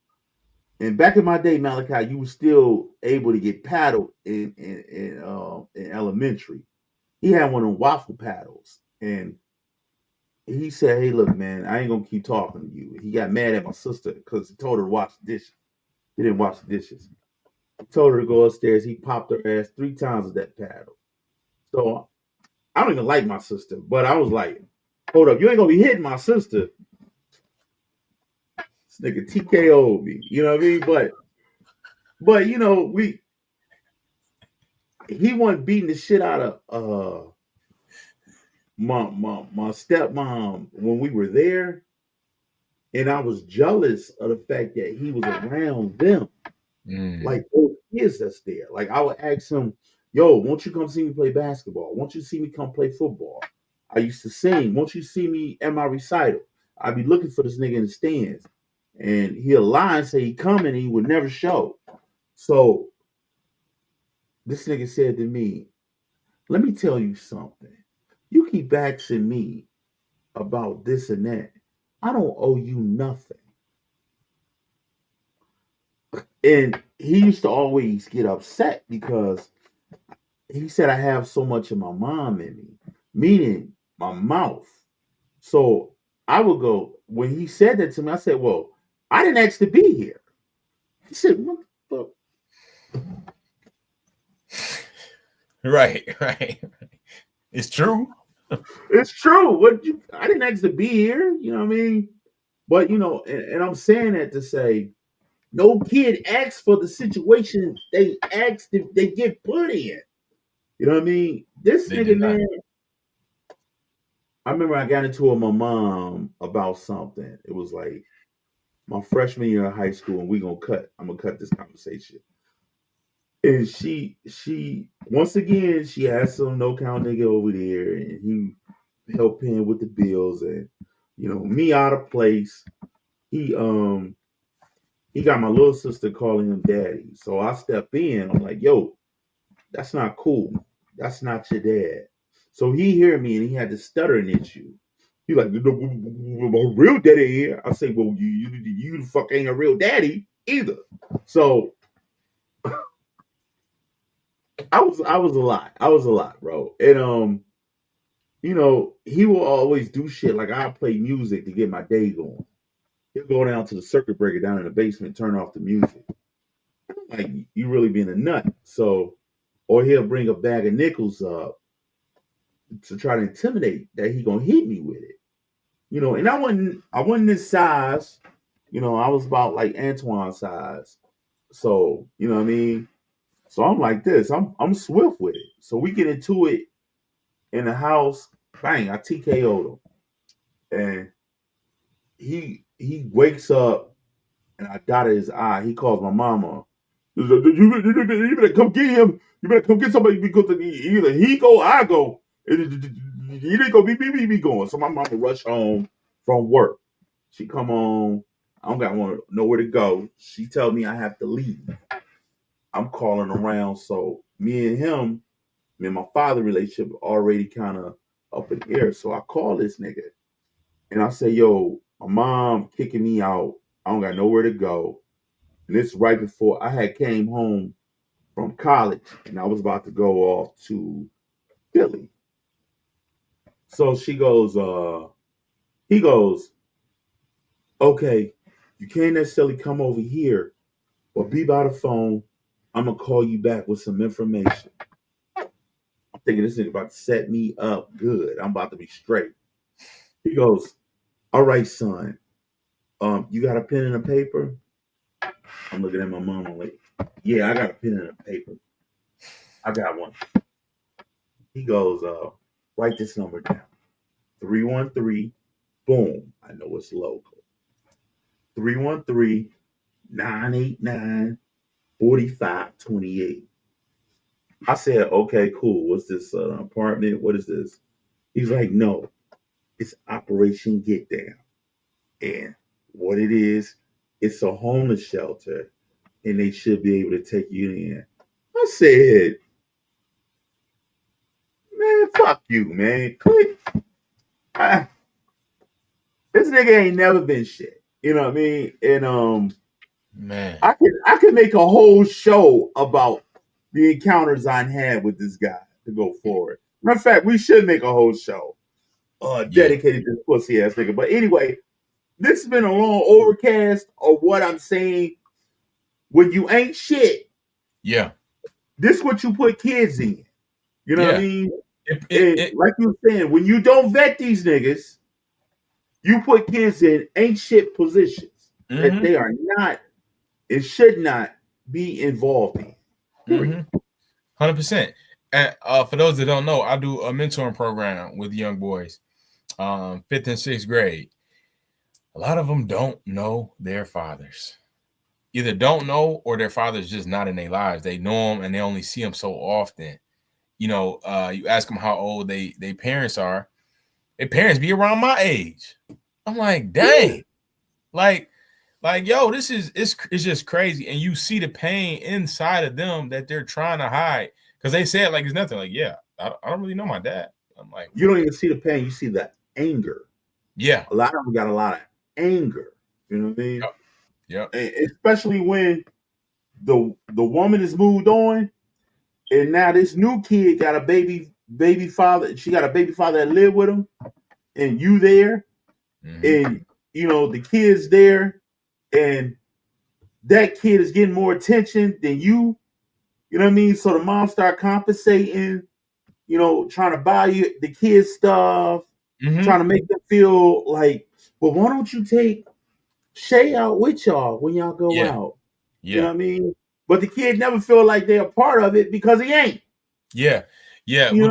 And back in my day, Malachi, you were still able to get paddled in elementary. He had one of them waffle paddles, and he said, "Hey, look, man, I ain't gonna keep talking to you." He got mad at my sister because he told her to wash the dishes. He didn't wash the dishes. He told her to go upstairs. He popped her ass 3 times with that paddle. So I don't even like my sister, but I was like, "Hold up, you ain't gonna be hitting my sister." This nigga TKO'd me, you know what I mean? But you know, he wasn't beating the shit out of my stepmom when we were there, and I was jealous of the fact that he was around them, like those kids that's there. Like I would ask him, "Yo, won't you come see me play basketball? Won't you see me come play football?" I used to sing. "Won't you see me at my recital?" I'd be looking for this nigga in the stands, and he'll lie and say he coming, and he would never show. So this nigga said to me, "Let me tell you something. You keep asking me about this and that. I don't owe you nothing." And he used to always get upset because he said I have so much of my mom in me, meaning my mouth. So I would go, when he said that to me, I said, "Well, I didn't ask to be here." He said, "What the fuck?" Right. It's true. It's true. I didn't ask to be here, you know what I mean? But you know, and I'm saying that to say no kid asks for the situation they get put in. You know what I mean? This nigga, man. I remember I got into it with my mom about something. It was like my freshman year of high school, and I'm gonna cut this conversation. And she once again she had some no count nigga over there, and he helped him with the bills, and you know me out of place. He he got my little sister calling him daddy. So I step in. I'm like, "Yo, that's not cool. That's not your dad." So he hear me and he had the stuttering issue. He like, "My real daddy here." I say, "Well, you the fuck ain't a real daddy either." So I was a lot. I was a lot, bro. And you know, he will always do shit like I play music to get my day going. He'll go down to the circuit breaker down in the basement, turn off the music. I'm like, you really being a nut. So, or he'll bring a bag of nickels up to try to intimidate that he gonna hit me with it. You know, and I wasn't this size. You know, I was about like Antoine size. So, you know what I mean? So I'm like this. I'm swift with it. So we get into it in the house. Bang! I TKO'd him, and he wakes up, and I dotted his eye. He calls my mama. You better come get him. You better come get somebody because either he go, I go. He didn't go. Be going. So my mama rush home from work. She come home. I don't got nowhere to go. She tell me I have to leave. I'm calling around. So me and my father relationship already kind of up in the air. So I call this nigga and I say, yo, my mom kicking me out. I don't got nowhere to go. And this right before I had came home from college and I was about to go off to Philly. So he goes, okay, you can't necessarily come over here, but be by the phone. I'm gonna call you back with some information. I'm thinking this nigga about to set me up good. I'm about to be straight. He goes, all right, son. You got a pen and a paper? I'm looking at my mom. I'm like, yeah, I got a pen and a paper. I got one. He goes, write this number down. 313, boom. I know it's local. 313-989-4528. I said, okay, cool. What's this apartment? What is this? He's like, no, it's Operation Get Down. And what it is, it's a homeless shelter and they should be able to take you in. I said, man, fuck you, man. Click. This nigga ain't never been shit. You know what I mean? And man, I could make a whole show about the encounters I had with this guy to go forward. Matter of fact, we should make a whole show dedicated to this pussy ass nigga. But anyway, this has been a long overcast of what I'm saying. When you ain't shit, yeah, this what you put kids in. You know what I mean? It, like you were saying, when you don't vet these niggas, you put kids in ain't shit positions that they are not and should not be involved in. 100%. And for those that don't know, I do a mentoring program with young boys, 5th and 6th grade. A lot of them don't know their fathers. Either don't know or their father's just not in their lives. They know them and they only see them so often. You know, you ask them how old they parents are. Their parents be around my age. I'm like, dang, like, yo, this is it's just crazy. And you see the pain inside of them that they're trying to hide because they say it like it's nothing. Like, yeah, I don't really know my dad. I'm like, you don't even see the pain, you see the anger. Yeah, a lot of them got a lot of anger. You know what I mean? Yeah. Especially when the woman is moved on, and now this new kid got a baby father. She got a baby father that live with him, and you there, and you know the kid's there, and that kid is getting more attention than you. You know what I mean? So the mom start compensating. You know, trying to buy you the kids stuff, trying to make them feel like, well, why don't you take Shay out with y'all when y'all go out? You know what I mean? But the kid never feel like they're a part of it because he ain't. Yeah. You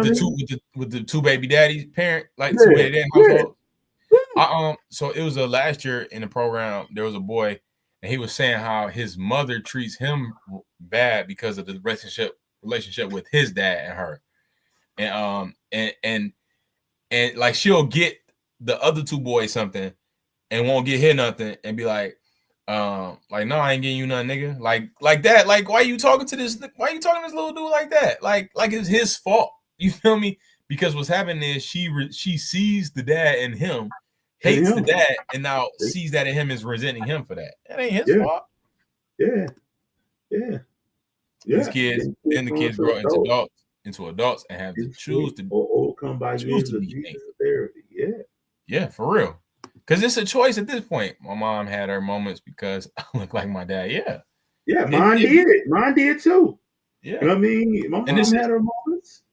with the two baby daddies parent, like two baby daddy household. So it was last year in the program, there was a boy and he was saying how his mother treats him bad because of the relationship with his dad and her. And like she'll get the other two boys something and won't get hit nothing and be like no, I ain't getting you nothing, nigga. Like that. Like, why are you talking to this little dude like that? Like it's his fault. You feel me? Because what's happening is she sees the dad in him, hates the dad, and now sees that in him is resenting him for that. That ain't his fault. Yeah. These kids, then the kids grow into adults, and have to choose to overcome by years of be Jesus therapy. Yeah, for real. Because it's a choice at this point. My mom had her moments because I look like my dad. Yeah, mine did. Mine did too. Yeah. You know what I mean? My mom had her moments.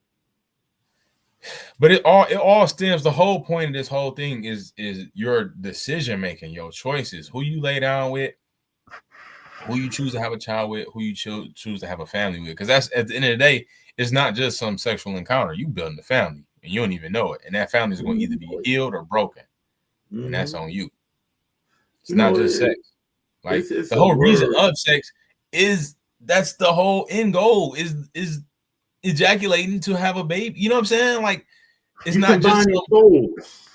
But it all stems. The whole point of this whole thing is your decision making, your choices, who you lay down with, who you choose to have a child with, who you choose to have a family with. Because that's, at the end of the day, it's not just some sexual encounter. You building a family and you don't even know it, and that family is going to either be healed or broken, and that's on you. It's not just sex. Like the whole reason of sex is that's the whole end goal is ejaculating to have a baby. You know what I'm saying? Like it's not just souls.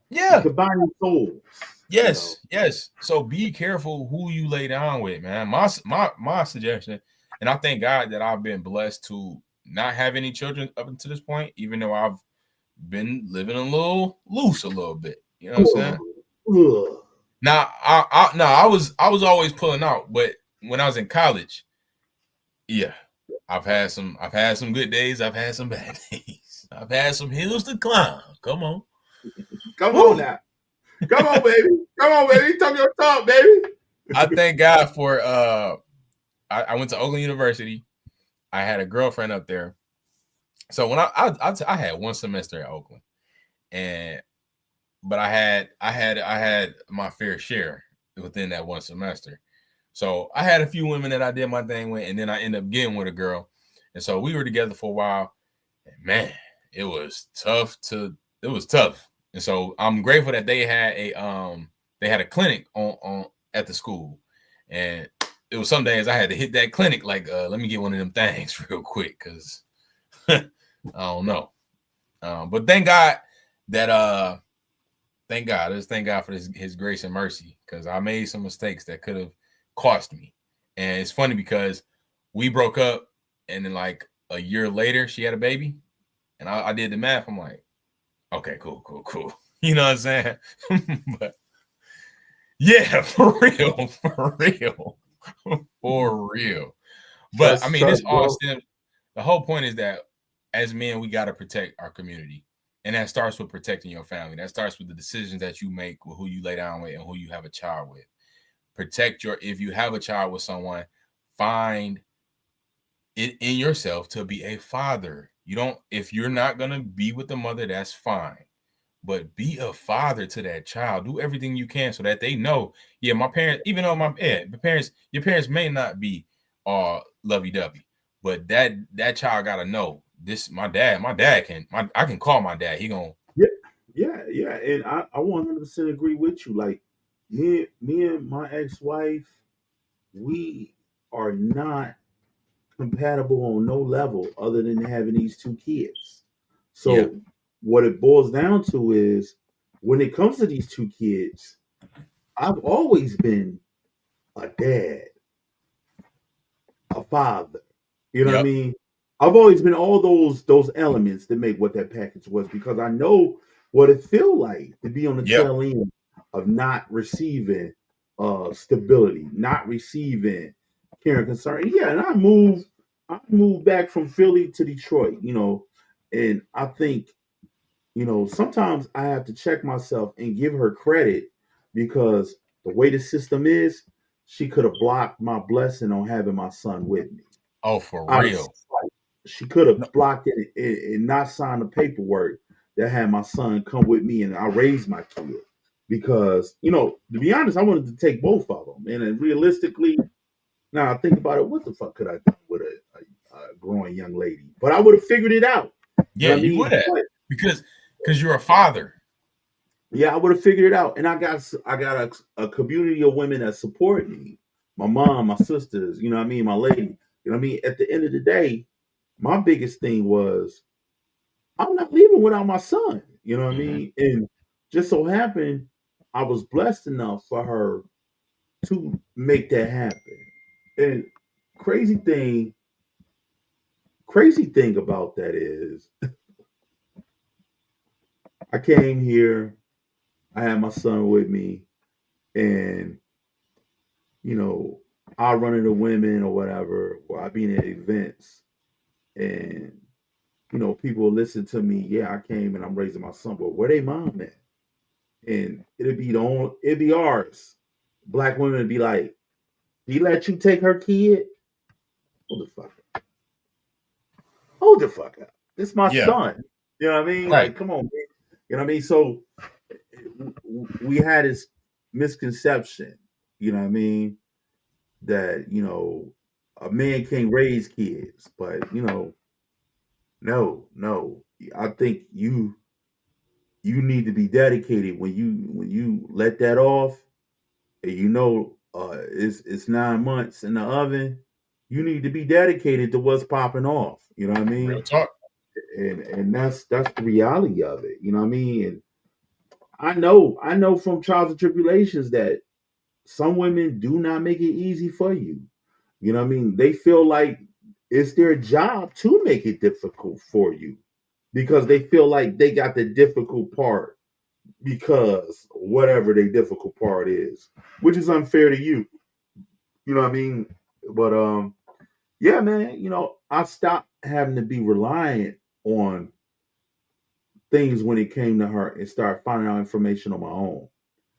Yeah, combining souls. Yes, yes. So be careful who you lay down with, man. My suggestion, and I thank God that I've been blessed to not have any children up until this point, even though I've been living a little loose a little bit. You know what I'm saying? Now, I was always pulling out, but when I was in college, yeah, I've had some good days. I've had some bad days. I've had some hills to climb. Come on now. Come on, baby. Come on, baby. Talk your talk, baby. I thank God for I went to Oakland University. I had a girlfriend up there. So when I had one semester at Oakland, but I had my fair share within that one semester. So I had a few women that I did my thing with, and then I ended up getting with a girl. And so we were together for a while. And man, it was tough. And so I'm grateful that they had a clinic on at the school. And it was some days I had to hit that clinic, like, let me get one of them things real quick, because I don't know. But thank God that thank God for his grace and mercy, because I made some mistakes that could have cost me. And it's funny because we broke up, and then like a year later she had a baby, and I did the math. I'm like, okay, cool. You know what I'm saying? But yeah, for real. But I mean, this all stems. The whole point is that as men, we got to protect our community. And that starts with protecting your family. That starts with the decisions that you make with who you lay down with and who you have a child with. If you have a child with someone, find it in yourself to be a father. If you're not going to be with the mother, that's fine. But be a father to that child. Do everything you can so that they know, yeah, my parents, even though your parents may not be lovey-dovey, but that child got to know, this my dad I can call my dad. He gonna yeah. And I 100% agree with you. Like me and my ex-wife, we are not compatible on no level other than having these two kids. So what it boils down to is, when it comes to these two kids, I've always been a dad, a father. You know what I mean? I've always been all those elements that make what that package was, because I know what it feel like to be on the tail end of not receiving stability, not receiving care and concern. Yeah, and I moved back from Philly to Detroit, and I think, sometimes I have to check myself and give her credit, because the way the system is, she could have blocked my blessing on having my son with me. Oh, for real. She could have blocked it and not signed the paperwork that had my son come with me and I raised my kid. Because, to be honest, I wanted to take both of them. And realistically, now I think about it, what the fuck could I do with a growing young lady? But I would have figured it out. Yeah, you would have. Because you're a father. Yeah, I would have figured it out. And I got a community of women that support me. My mom, my sisters, my lady. At the end of the day, my biggest thing was, I'm not leaving without my son. You know what I mean? And just so happened, I was blessed enough for her to make that happen. And crazy thing about that is, I came here, I had my son with me, and I'll run into women or whatever, or I'll be in events, and people listen to me. Yeah, I came and I'm raising my son, but where they mom at? And it'd be ours. Black women would be like, he let you take her kid? Hold the fuck up. Hold the fuck up. This is my son. You know what I mean? Right. Like, come on, man. You know what I mean? So we had this misconception, you know what I mean, that, a man can't raise kids, but no. I think you need to be dedicated when you let that off, and it's 9 months in the oven. You need to be dedicated to what's popping off. You know what I mean? Real talk. And that's the reality of it. You know what I mean? And I know from trials and tribulations that some women do not make it easy for you. You know what I mean? They feel like it's their job to make it difficult for you because they feel like they got the difficult part because whatever their difficult part is, which is unfair to you. You know what I mean? But yeah, man, I stopped having to be reliant on things when it came to her and started finding out information on my own.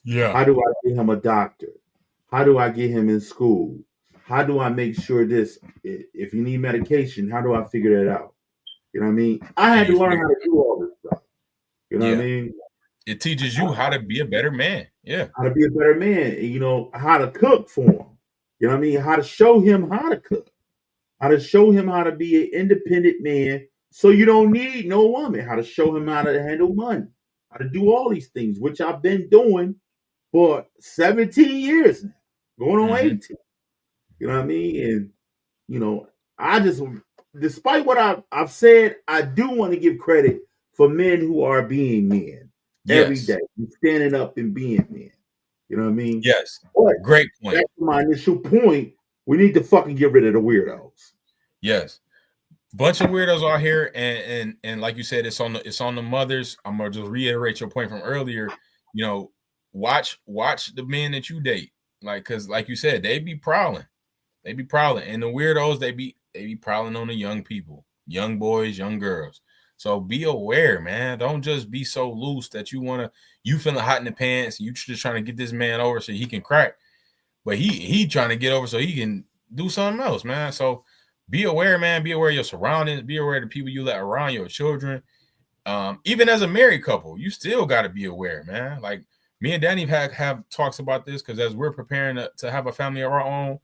Yeah. How do I get him a doctor? How do I get him in school? How do I make sure this? If you need medication, how do I figure that out? You know what I mean? I had to learn how to do all this stuff. You know what I mean? It teaches you how to be a better man. Yeah. How to be a better man. And, how to cook for him. You know what I mean? How to show him how to cook. How to show him how to be an independent man so you don't need no woman. How to show him how to handle money. How to do all these things, which I've been doing for 17 years now. Going on 18. You know what I mean? And, I just, despite what I've said, I do want to give credit for men who are being men every day, standing up and being men. You know what I mean? Yes. But great point. Back to my initial point, we need to fucking get rid of the weirdos. Yes. Bunch of weirdos out here, and like you said, it's on the mothers. I'm gonna just reiterate your point from earlier. Watch the men that you date, because like you said, they be prowling, and the weirdos they be prowling on the young people, young boys, young girls. So be aware, man. Don't just be so loose that you feeling hot in the pants. You just trying to get this man over so he can crack, but he trying to get over so he can do something else, man. So be aware, man. Be aware of your surroundings. Be aware of the people you let around, your children. Even as a married couple, you still got to be aware, man. Like me and Danny have talks about this because as we're preparing to have a family of our own,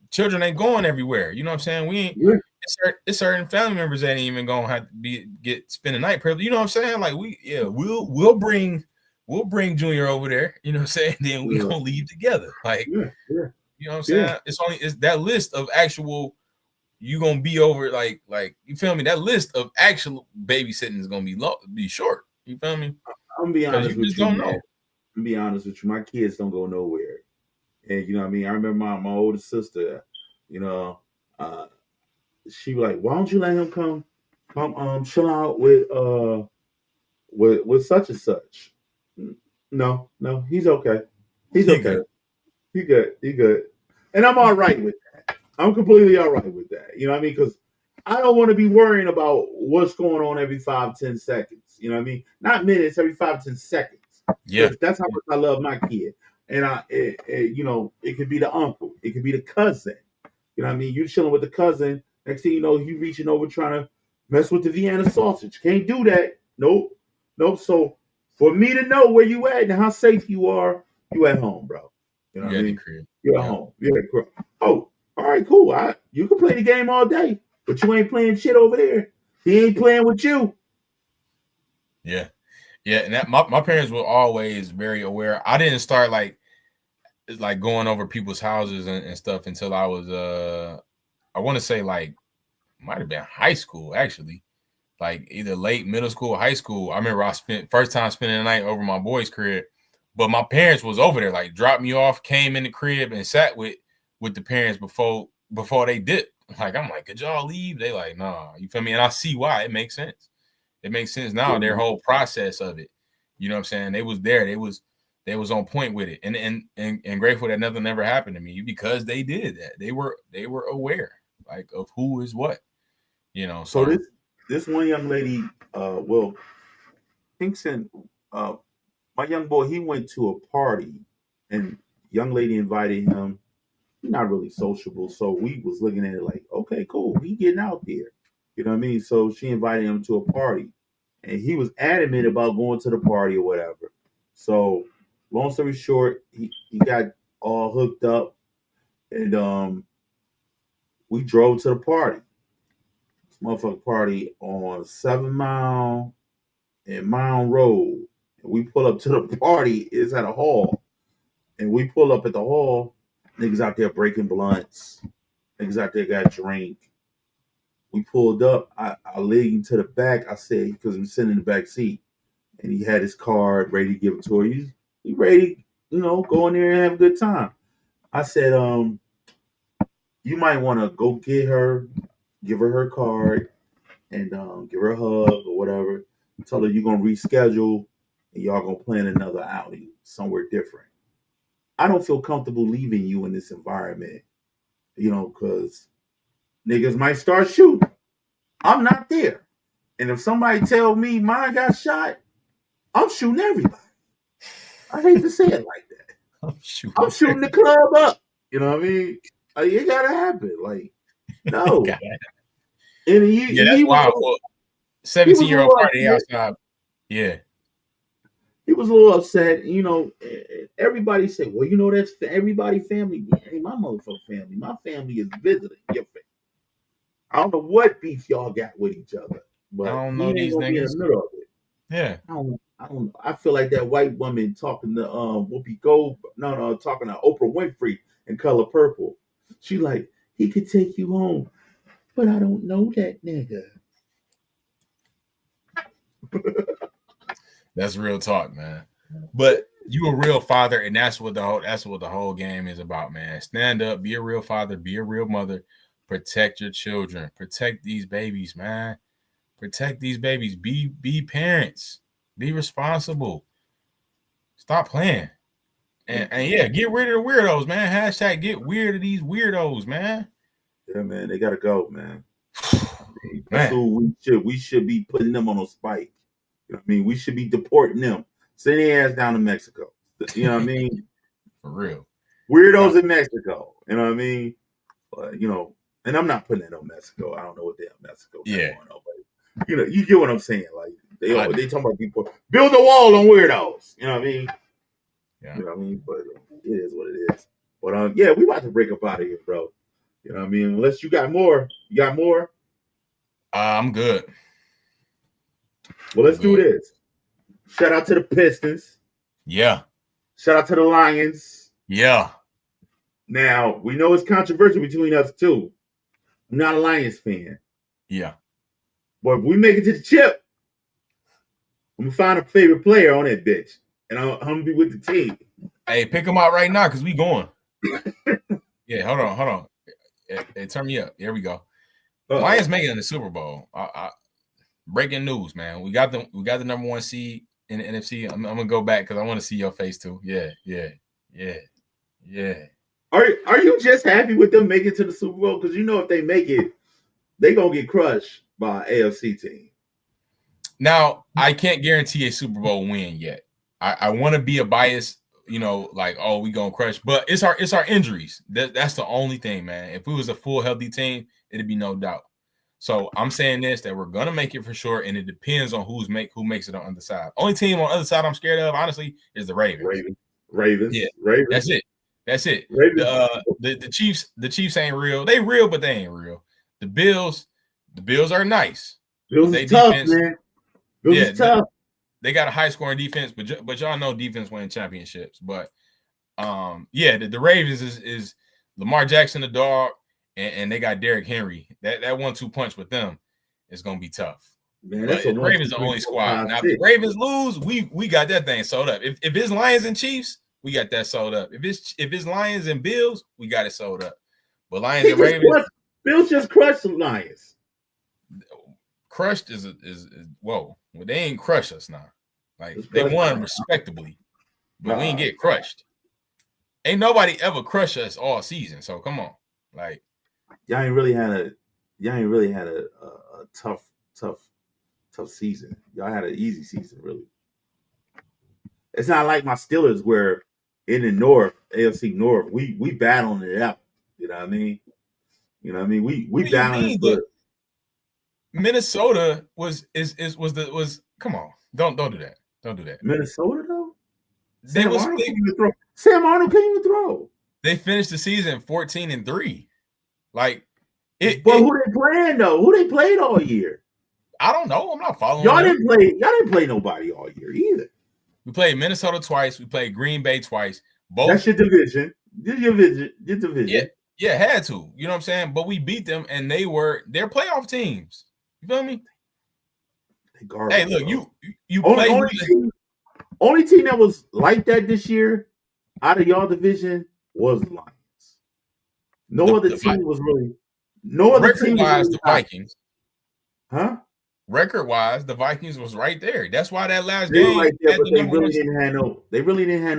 children ain't going everywhere. You know what I'm saying? We ain't. Yeah. It's certain family members that ain't even gonna have to spend the night privilege. You know what I'm saying? Like we'll bring Junior over there. You know what I'm saying? Then we gonna leave together. Like. Yeah. You know what I'm saying? Yeah. It's that list of actual you gonna be over like you feel me? That list of actual babysitting is gonna be short. You feel me? I'm gonna be honest with you. Don't know. I'm gonna be honest with you. My kids don't go nowhere. And you know what I mean? I remember my older sister, she was like, why don't you let him come chill out with such and such? No, he's okay. He's okay. He good. And I'm all right with that. I'm completely all right with that. You know what I mean? Because I don't want to be worrying about what's going on every 5-10 seconds. You know what I mean? Not minutes, every 5-10 seconds. Yeah. That's how much I love my kid. And it could be the uncle. It could be the cousin. You know what I mean? You chilling with the cousin. Next thing you know, you reaching over trying to mess with the Vienna sausage. Can't do that. Nope. So for me to know where you at and how safe you are, you at home, bro. You know what I mean? You're at home. You're at crib. Oh, all right, cool. You can play the game all day, but you ain't playing shit over there. He ain't playing with you. Yeah. And that my parents were always very aware. I didn't start like going over people's houses and stuff until I was I want to say like might have been high school actually, like either late middle school or high school. I remember I spent first time spending the night over my boy's crib. But my parents was over there, like dropped me off, came in the crib and sat with the parents before they did. Like, I'm like, could y'all leave? They like, nah, you feel me? And I see why. It makes sense. It makes sense now, their whole process of it. You know what I'm saying? They was there. they was on point with it, and grateful that nothing ever happened to me because they did that. They were aware like of who is what, you know. So this one young lady, well, Kingston, my young boy, he went to a party, and young lady invited him. He's not really sociable, so we was looking at it like, okay, cool, he getting out there, you know what I mean? So she invited him to a party, and he was adamant about going to the party or whatever. So, long story short, he got all hooked up, and we drove to the party. This motherfucker party on 7 Mile and Mound Road. And we pull up to the party. It's at a hall, and we pull up at the hall. Niggas out there breaking blunts. Niggas out there got drink. We pulled up. I leaned to the back. I said, because we sitting in the back seat, and he had his card ready to give it to her. He ready, go in there and have a good time. I said, you might want to go give her her card, and give her a hug or whatever. Tell her you're gonna reschedule, and y'all gonna plan another outing somewhere different. I don't feel comfortable leaving you in this environment, because niggas might start shooting. I'm not there. And if somebody tell me mine got shot, I'm shooting everybody. I hate to say it like that. I'm shooting the club up. You know what I mean? It gotta happen. Like, no. And that's wild. 17-year-old party outside. Yeah. He was a little upset. Everybody said, well, that's everybody family. Ain't my motherfucking family. My family is visiting your family. I don't know what beef y'all got with each other, but I don't know these niggas. In the middle of it. Yeah. I don't. I feel like that white woman talking to Whoopi Gold. No, talking to Oprah Winfrey in Color Purple. She like, he could take you home, but I don't know that nigga. That's real talk, man. But you a real father, and that's what the whole game is about, man. Stand up, be a real father, be a real mother, protect your children, protect these babies, man. Protect these babies. Be parents. Be responsible. Stop playing. And yeah, get rid of the weirdos, man. Hashtag get weird of these weirdos, man. Yeah, man, they gotta go, man. That's who we should be putting them on a spike. You know what I mean? We should be deporting them. Send their ass down to Mexico. You know what I mean? For real. Weirdos in Mexico. You know what I mean? But, and I'm not putting that on Mexico. I don't know what damn Mexico is going on. But, you get what I'm saying. Like, they talking about people build a wall on weirdos. You know what I mean? Yeah. You know what I mean? But it is what it is. But yeah, we about to break up out of here, bro. You know what I mean? Unless you got more. You got more? I'm good. Well, let's do this. Shout out to the Pistons. Yeah. Shout out to the Lions. Yeah. Now, we know it's controversial between us two. I'm not a Lions fan. Yeah. But if we make it to the chip, I'm going to find a favorite player on that bitch. And I'm going to be with the team. Hey, pick them out right now because we going. Yeah, hold on. Hey, turn me up. Here we go. Lions making it in the Super Bowl. Breaking news, man. We got the number 1 seed in the NFC. I'm gonna go back because I want to see your face too. Yeah. Are you just happy with them making it to the Super Bowl? Because if they make it, they gonna get crushed by an AFC team. Now, I can't guarantee a Super Bowl win yet. I want to be a bias, like, oh, we gonna crush, but it's our injuries. That's the only thing, man. If we was a full healthy team, it'd be no doubt. So I'm saying that we're gonna make it for sure, and it depends on who makes it on the other side. Only team on the other side I'm scared of, honestly, is the Ravens. Ravens. Yeah, Ravens. That's it. Ravens. The Chiefs ain't real. They real, but they ain't real. The Bills are nice. Bills are tough, man. Bills are tough. They got a high scoring defense, but y'all know defense win championships. But the Ravens is Lamar Jackson, the dog. And they got Derrick Henry. That 1-2 punch with them is gonna be tough. Man, but the Ravens the only squad. Now, if the Ravens lose, we got that thing sold up. If it's Lions and Chiefs, we got that sold up. If it's Lions and Bills, we got it sold up. But Lions and Ravens, Bills just crushed some Lions. Crushed is whoa. Well, they ain't crushed us now. Like they won respectably. but we ain't get crushed. Ain't nobody ever crushed us all season. So come on, like y'all ain't really had a tough season. Y'all had an easy season, really. It's not like my Steelers where in the North, AFC North, we battling it out. You know what I mean? You know what I mean? We battling for Minnesota was come on. Don't do that. Don't do that. Minnesota though? Sam Arnold can't even throw. They finished the season 14-3. Like who they playing though? Who they played all year? I don't know. I'm not following. Y'all didn't play nobody all year either. We played Minnesota twice. We played Green Bay twice. Both. That's your division. Your division. Yeah, had to. You know what I'm saying? But we beat them, and they're playoff teams. You feel me? Garbage, hey, look, bro. you only team that was like that this year out of y'all division was Lions. No other team was really. No other team was really the Vikings. Huh? Record-wise, the Vikings was right there. That's why that last they game. Right there, but they really didn't have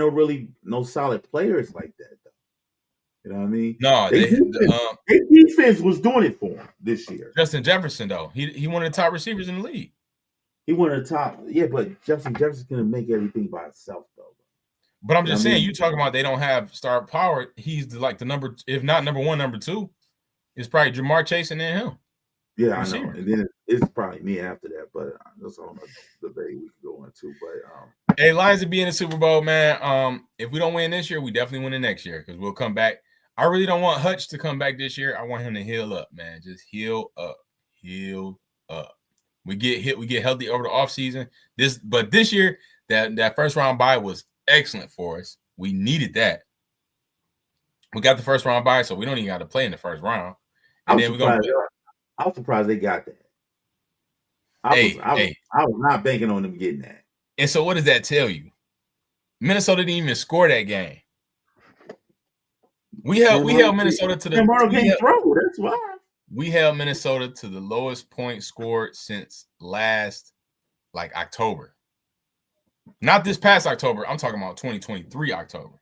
no solid players like that. Though. You know what I mean? No, their defense was doing it for them this year. Justin Jefferson, though, he one of the top receivers in the league. He one of the top, but Justin Jefferson's gonna make everything by himself, though. But I'm just saying, you talking about they don't have star power. He's the number, if not number one, number two. It's probably Jamar Chase and then him. Yeah, I know. And then it's probably me after that, but that's all the debate we can go into. But hey, Lions will be in the Super Bowl, man. If we don't win this year, we definitely win the next year because we'll come back. I really don't want Hutch to come back this year. I want him to heal up, man. Just heal up. We get healthy over the offseason. But this year, that first round bye was excellent for us. We needed that. We got the first round bye, so we don't even got to play in the first round. And then we're gonna. I was surprised they got that. I was not banking on them getting that. And so, what does that tell you? Minnesota didn't even score that game. We held Minnesota to the. Can't throw. That's why we held Minnesota to the lowest point scored since last October. Not this past October. I'm talking about 2023 October.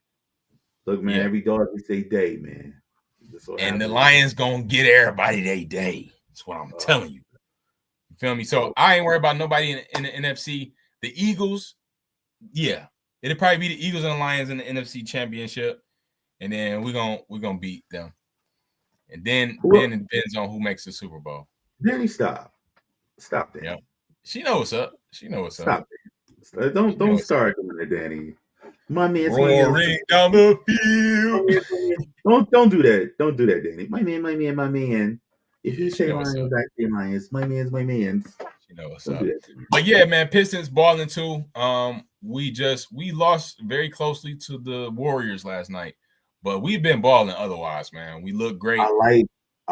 Look, man, every dog gets their day, man. And the Lions gonna get everybody their day. That's what I'm telling you. You feel me? So I ain't worried about nobody in the NFC. The Eagles, yeah, it'll probably be the Eagles and the Lions in the NFC Championship, and then we're gonna beat them. And then it depends on who makes the Super Bowl. Danny, stop that. Yeah, she knows what's up. Stop. Don't start doing it, Danny. My man, roaring down the field. Don't do that. Don't do that, Danny. My man. If you say Lions, back to Lions. My man's my man. You know what's up. But yeah, man, Pistons balling too. We lost very closely to the Warriors last night, but we've been balling otherwise, man. We look great. I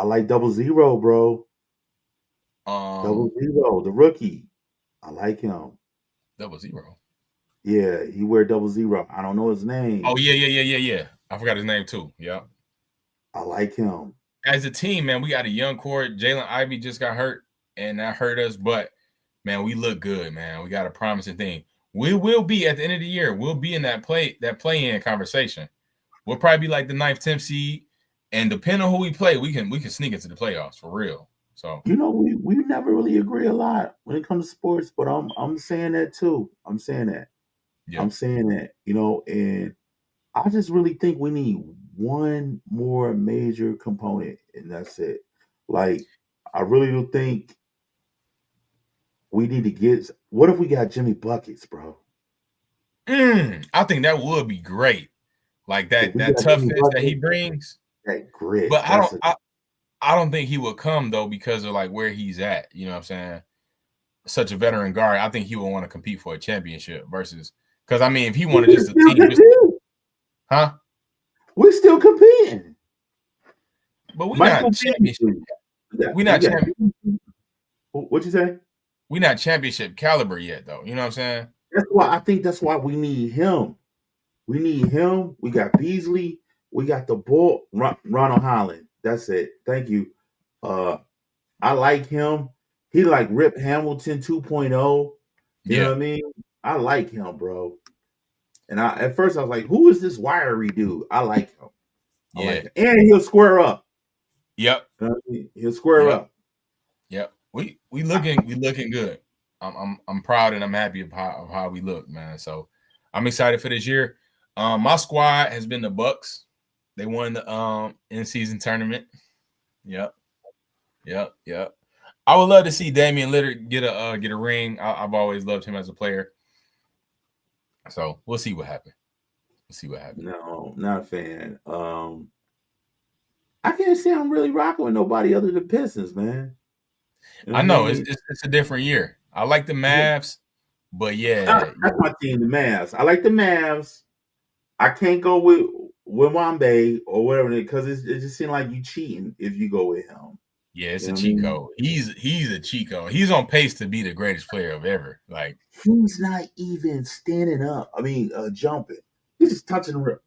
like 0-0, bro. 0-0, the rookie. I like him. 0-0. Yeah, he wear 0-0. I don't know his name. Oh, yeah. I forgot his name too. Yeah. I like him. As a team, man, we got a young core. Jalen Ivey just got hurt, and that hurt us. But, man, we look good, man. We got a promising thing. We will be, at the end of the year, we'll be in that play-in conversation. We'll probably be like the 9th, 10th seed. And depending on who we play, we can sneak into the playoffs for real. So we never really agree a lot when it comes to sports, but I'm saying that too. I'm saying that. Yep. I'm saying that, and I just really think we need one more major component, and that's it. Like, I really do think we need to get. What if we got Jimmy Buckets, bro? I think that would be great. Like that toughness that he brings. That grit. But I don't think he would come though because of like where he's at. You know what I'm saying? Such a veteran guard. I think he would want to compete for a championship versus. Because, I mean, if he wanted just a team. Huh? We're still competing. But we're not championship. We're not championship. What'd you say? We're not championship caliber yet, though. You know what I'm saying? That's why we need him. We need him. We got Beasley. We got the ball. Ronald Holland. That's it. Thank you. I like him. He like Rip Hamilton 2.0. You know what I mean? I like him, bro. And at first I was like, who is this wiry dude? I like him. I Yeah. like him. And he'll square up. Yep. He'll square up. Yep. We looking good. I'm proud and I'm happy of how we look, man. So I'm excited for this year. My squad has been the Bucks. They won the in-season tournament. Yep. I would love to see Damian Lillard get a ring. I've always loved him as a player. So we'll see what happens. No, not a fan. I can't say I'm really rocking with nobody other than Pistons, man. You know I know it's a different year. I like the Mavs, but that's my team, the Mavs. I like the Mavs. I can't go with Wemby or whatever because it just seems like you cheating if you go with him. Yeah, it's a cheat code. He's a cheat code. He's on pace to be the greatest player of ever. Like he's not even standing up. I mean, jumping. He's just touching the rim.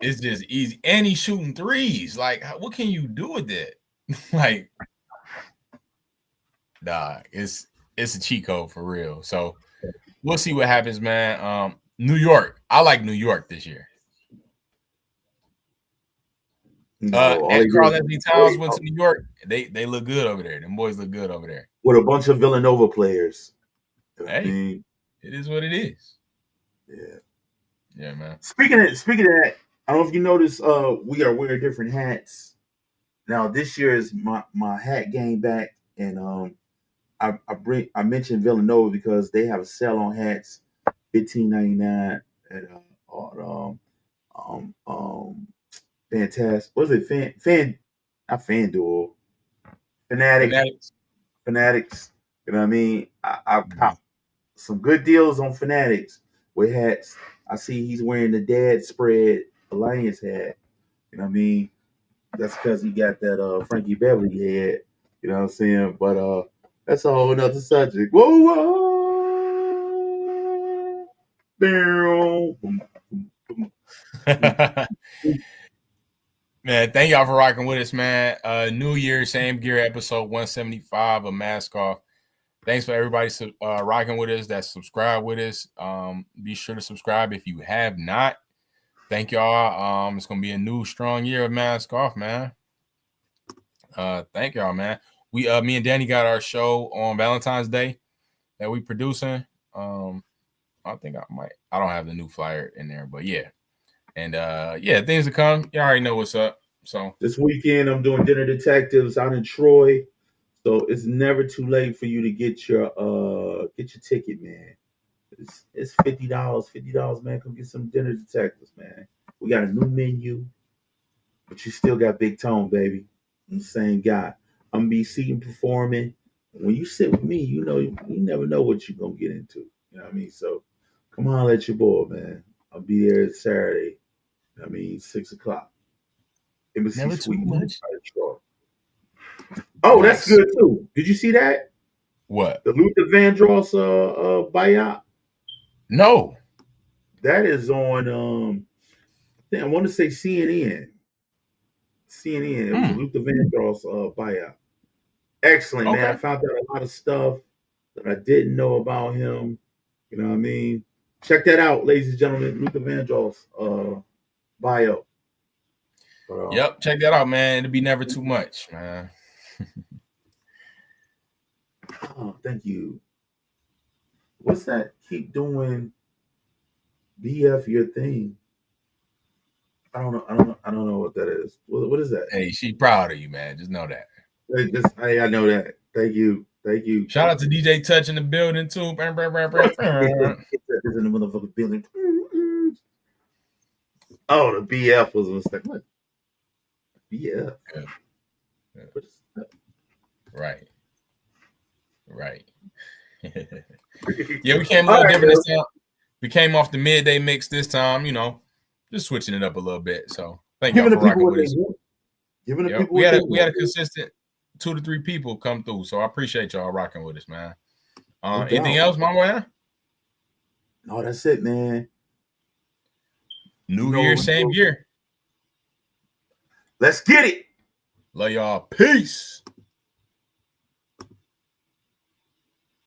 It's just easy, and he's shooting threes. Like, what can you do with that? Like, nah, it's a cheat code for real. So we'll see what happens, man. New York. I like New York this year. Karl-Anthony Towns went to New York. They look good over there. Them boys look good over there. With a bunch of Villanova players. Hey, it is what it is. Yeah, man. Speaking of that, I don't know if you noticed, we are wearing different hats. Now this year is my hat game back, and I mentioned Villanova because they have a sale on hats, $15.99 at fantastic. What is it? Not FanDuel. Fanatics. You know what I mean? I've caught some good deals on Fanatics with hats. I see he's wearing the Dad Spread Alliance hat. You know what I mean? That's because he got that Frankie Beverly head. You know what I'm saying? But that's a whole nother subject. Whoa. Man, thank y'all for rocking with us, man. New Year, same gear, episode 175 of Mask Off. Thanks for everybody rocking with us that subscribe with us. Be sure to subscribe if you have not. Thank y'all. It's gonna be a new strong year of Mask Off, man. Thank y'all, man. Me and Danny got our show on Valentine's Day that we producing. I think I don't have the new flyer in there, but yeah. And things to come. You already know what's up. So this weekend I'm doing Dinner Detectives out in Troy. So it's never too late for you to get your ticket, man. It's $50. $50, man. Come get some Dinner Detectives, man. We got a new menu, but you still got Big Tone, baby. I'm the same guy. I'm gonna be seeing performing. When you sit with me, you know you never know what you're gonna get into. You know what I mean? So come on, let your boy, man. I'll be there Saturday. 6:00. Never too much. Oh, that's good too. Did you see that? What? The Luther Vandross buyout? No. That is on I want to say CNN. It was a Luther Vandross buyout. Excellent, man. I found out a lot of stuff that I didn't know about him. You know what I mean? Check that out, ladies and gentlemen. Luther Vandross bio. Yep, check that out, man. It'll be never too much, man. Oh, thank you. What's that? Keep doing BF your thing. I don't know what that is. What is that? Hey, she's proud of you, man. Just know that. Hey, I know that. Thank you. Shout out to DJ Touch in the building too. In the motherfucking building. Oh, the BF was a mistake. What? BF. Yeah. Right. Yeah, we came a little different this time. We came off the midday mix this time, just switching it up a little bit. So thank y'all for rocking with us. We had a consistent 2 to 3 people come through. So I appreciate y'all rocking with us, man. Anything else, my man? No, that's it, man. New year, same year. Let's get it. Love y'all. Peace.